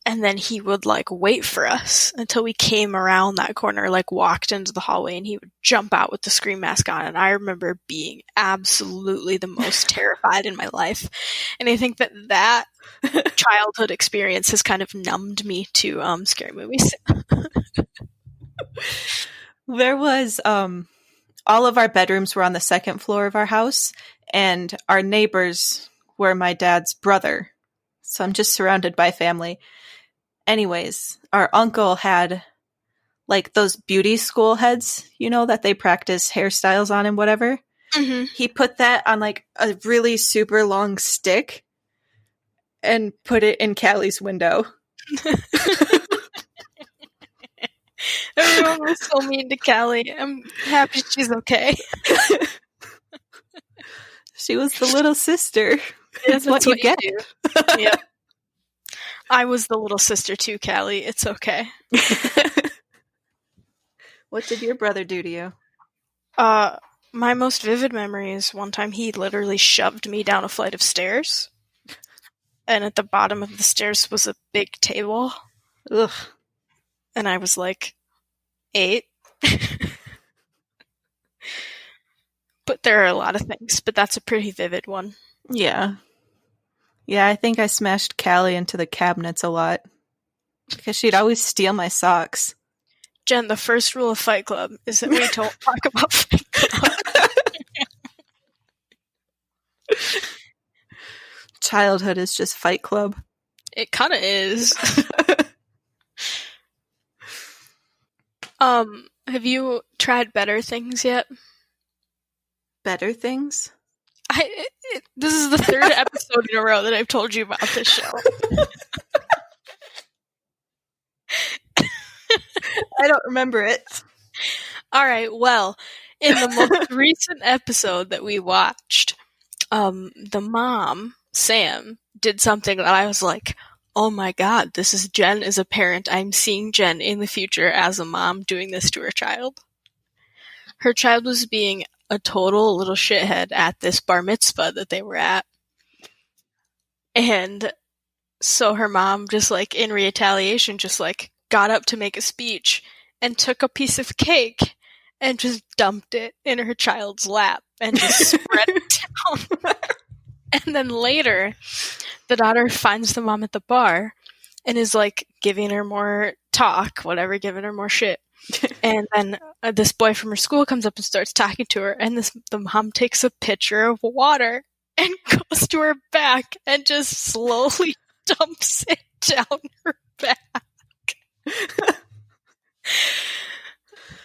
Speaker 1: And then he would wait for us until we came around that corner, walked into the hallway, and he would jump out with the Scream mask on. And I remember being absolutely the most terrified in my life. And I think that childhood experience has kind of numbed me to scary movies.
Speaker 2: There was all of our bedrooms were on the second floor of our house, and our neighbors were my dad's brother. So I'm just surrounded by family. Anyways, our uncle had those beauty school heads, that they practice hairstyles on and whatever.
Speaker 1: Mm-hmm.
Speaker 2: He put that on like a really super long stick and put it in Callie's window.
Speaker 1: Everyone was so mean to Callie. I'm happy she's okay.
Speaker 2: She was the little sister.
Speaker 1: That's
Speaker 2: what you get.
Speaker 1: do. Yep. I was the little sister too, Callie. It's okay.
Speaker 2: What did your brother do to you?
Speaker 1: My most vivid memory is one time he literally shoved me down a flight of stairs. And at the bottom of the stairs was a big table.
Speaker 2: Ugh.
Speaker 1: And I was like 8. But there are a lot of things, but that's a pretty vivid one.
Speaker 2: Yeah. Yeah, I think I smashed Callie into the cabinets a lot. Because she'd always steal my socks.
Speaker 1: Jen, the first rule of Fight Club is that we don't talk about Fight Club.
Speaker 2: Childhood is just Fight Club.
Speaker 1: It kind of is. Have you tried better things yet?
Speaker 2: Better things?
Speaker 1: This is the 3rd episode in a row that I've told you about this show.
Speaker 2: I don't remember it.
Speaker 1: Alright, well, in the most recent episode that we watched, the mom, Sam, did something that I was like, oh my god, this is Jen as a parent. I'm seeing Jen in the future as a mom doing this to her child. Her child was being a total little shithead at this bar mitzvah that they were at. And so her mom just like in retaliation just like got up to make a speech and took a piece of cake and just dumped it in her child's lap and just spread it down. And then later, the daughter finds the mom at the bar and is like giving her more talk, whatever, giving her more shit. And then this boy from her school comes up and starts talking to her, and the mom takes a pitcher of water and goes to her back and just slowly dumps it down her back.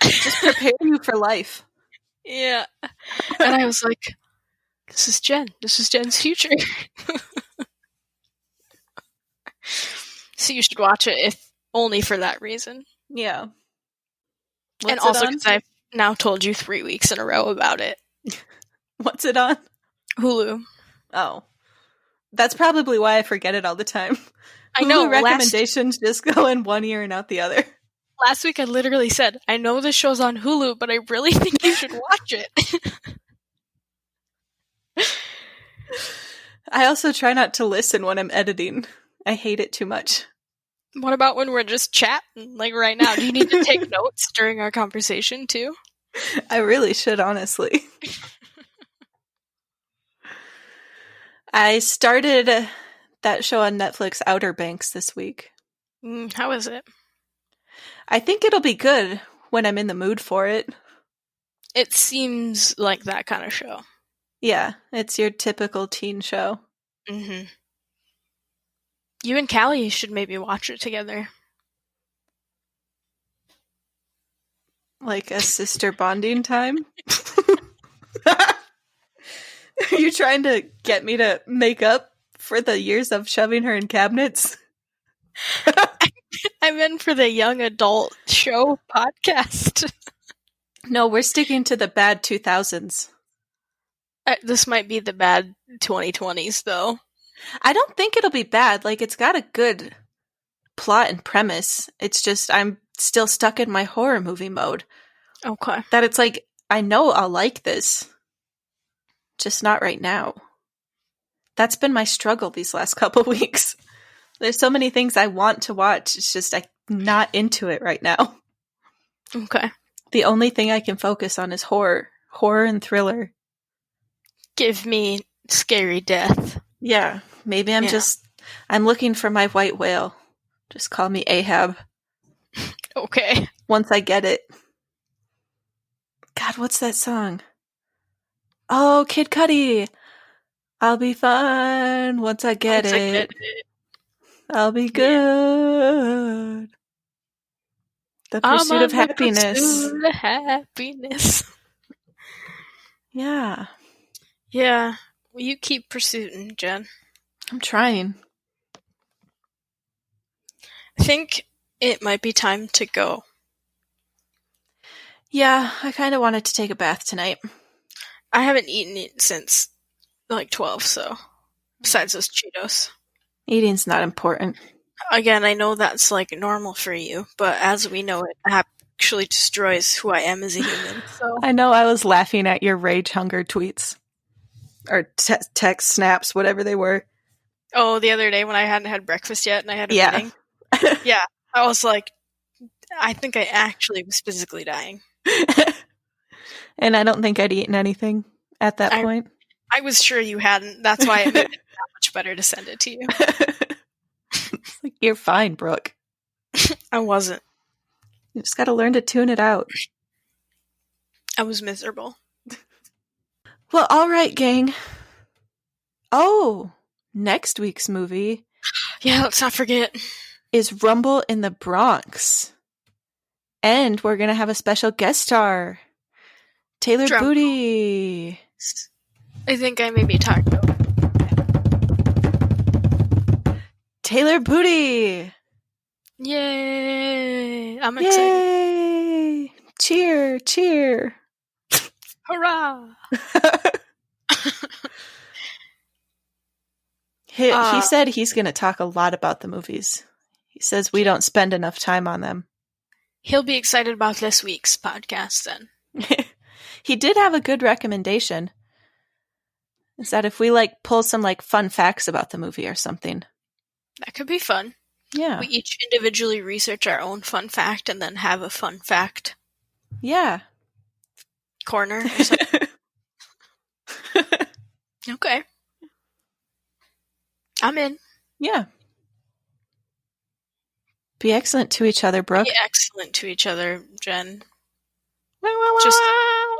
Speaker 2: Just prepare you for life.
Speaker 1: Yeah. And I was like, this is Jen. This is Jen's future. So you should watch it, if only for that reason.
Speaker 2: Yeah.
Speaker 1: And also because I've now told you 3 weeks in a row about it.
Speaker 2: What's it on?
Speaker 1: Hulu.
Speaker 2: Oh. That's probably why I forget it all the time.
Speaker 1: I know.
Speaker 2: Hulu recommendations just go in one ear and out the other.
Speaker 1: Last week I literally said, I know this show's on Hulu, but I really think you should watch it.
Speaker 2: I also try not to listen when I'm editing. I hate it too much.
Speaker 1: What about when we're just chatting, like right now? Do you need to take notes during our conversation, too?
Speaker 2: I really should, honestly. I started that show on Netflix, Outer Banks, this week.
Speaker 1: How is it?
Speaker 2: I think it'll be good when I'm in the mood for it.
Speaker 1: It seems like that kind of show.
Speaker 2: Yeah, it's your typical teen show.
Speaker 1: Mm-hmm. You and Callie should maybe watch it together.
Speaker 2: Like a sister bonding time? Are you trying to get me to make up for the years of shoving her in cabinets?
Speaker 1: I meant for the young adult show podcast.
Speaker 2: No, we're sticking to the bad 2000s.
Speaker 1: This might be the bad 2020s, though.
Speaker 2: I don't think it'll be bad. Like, it's got a good plot and premise. It's just I'm still stuck in my horror movie mode.
Speaker 1: Okay.
Speaker 2: That it's like, I know I'll like this. Just not right now. That's been my struggle these last couple weeks. There's so many things I want to watch. It's just I'm not into it right now.
Speaker 1: Okay.
Speaker 2: The only thing I can focus on is horror. Horror and thriller.
Speaker 1: Give me scary death.
Speaker 2: Yeah. Maybe I'm looking for my white whale. Just call me Ahab.
Speaker 1: Okay.
Speaker 2: Once I get it. God, what's that song? Oh, Kid Cudi. I'll be fine once I get it. I'll be good. The pursuit of happiness.
Speaker 1: Pursuit of happiness.
Speaker 2: Yeah.
Speaker 1: Yeah. Well, you keep pursuing, Jen.
Speaker 2: I'm trying.
Speaker 1: I think it might be time to go.
Speaker 2: Yeah, I kind of wanted to take a bath tonight.
Speaker 1: I haven't eaten it since like 12, so besides those Cheetos.
Speaker 2: Eating's not important.
Speaker 1: Again, I know that's like normal for you, but as we know, it actually destroys who I am as a human. So
Speaker 2: I know I was laughing at your rage hunger tweets. Or text snaps, whatever they were.
Speaker 1: oh, the other day when I hadn't had breakfast yet and I had a
Speaker 2: Yeah.
Speaker 1: meeting. Yeah. I was like, I think I actually was physically dying.
Speaker 2: And I don't think I'd eaten anything at that point.
Speaker 1: I was sure you hadn't. That's why it made it that much better to send it to you.
Speaker 2: Like, you're fine, Brooke.
Speaker 1: I wasn't.
Speaker 2: You just gotta learn to tune it out.
Speaker 1: I was miserable.
Speaker 2: Well, all right, gang. Oh, next week's movie
Speaker 1: Yeah, let's not forget.
Speaker 2: is Rumble in the Bronx. And we're going to have a special guest star, Taylor
Speaker 1: Drum.
Speaker 2: Booty.
Speaker 1: I think I may be talking about
Speaker 2: Taylor Booty.
Speaker 1: Yay! I'm excited.
Speaker 2: Yay! Cheer, cheer.
Speaker 1: Hurrah!
Speaker 2: He said he's going to talk a lot about the movies. He says we don't spend enough time on them.
Speaker 1: He'll be excited about this week's podcast then.
Speaker 2: He did have a good recommendation. Is that if we like pull some like fun facts about the movie or something?
Speaker 1: That could be fun.
Speaker 2: Yeah.
Speaker 1: We each individually research our own fun fact and then have a fun fact
Speaker 2: Yeah.
Speaker 1: corner or something. Okay. I'm in.
Speaker 2: Yeah. Be excellent to each other, Brooke.
Speaker 1: Be excellent to each other, Jen.
Speaker 2: Wow, wow, wow,
Speaker 1: Just
Speaker 2: wow.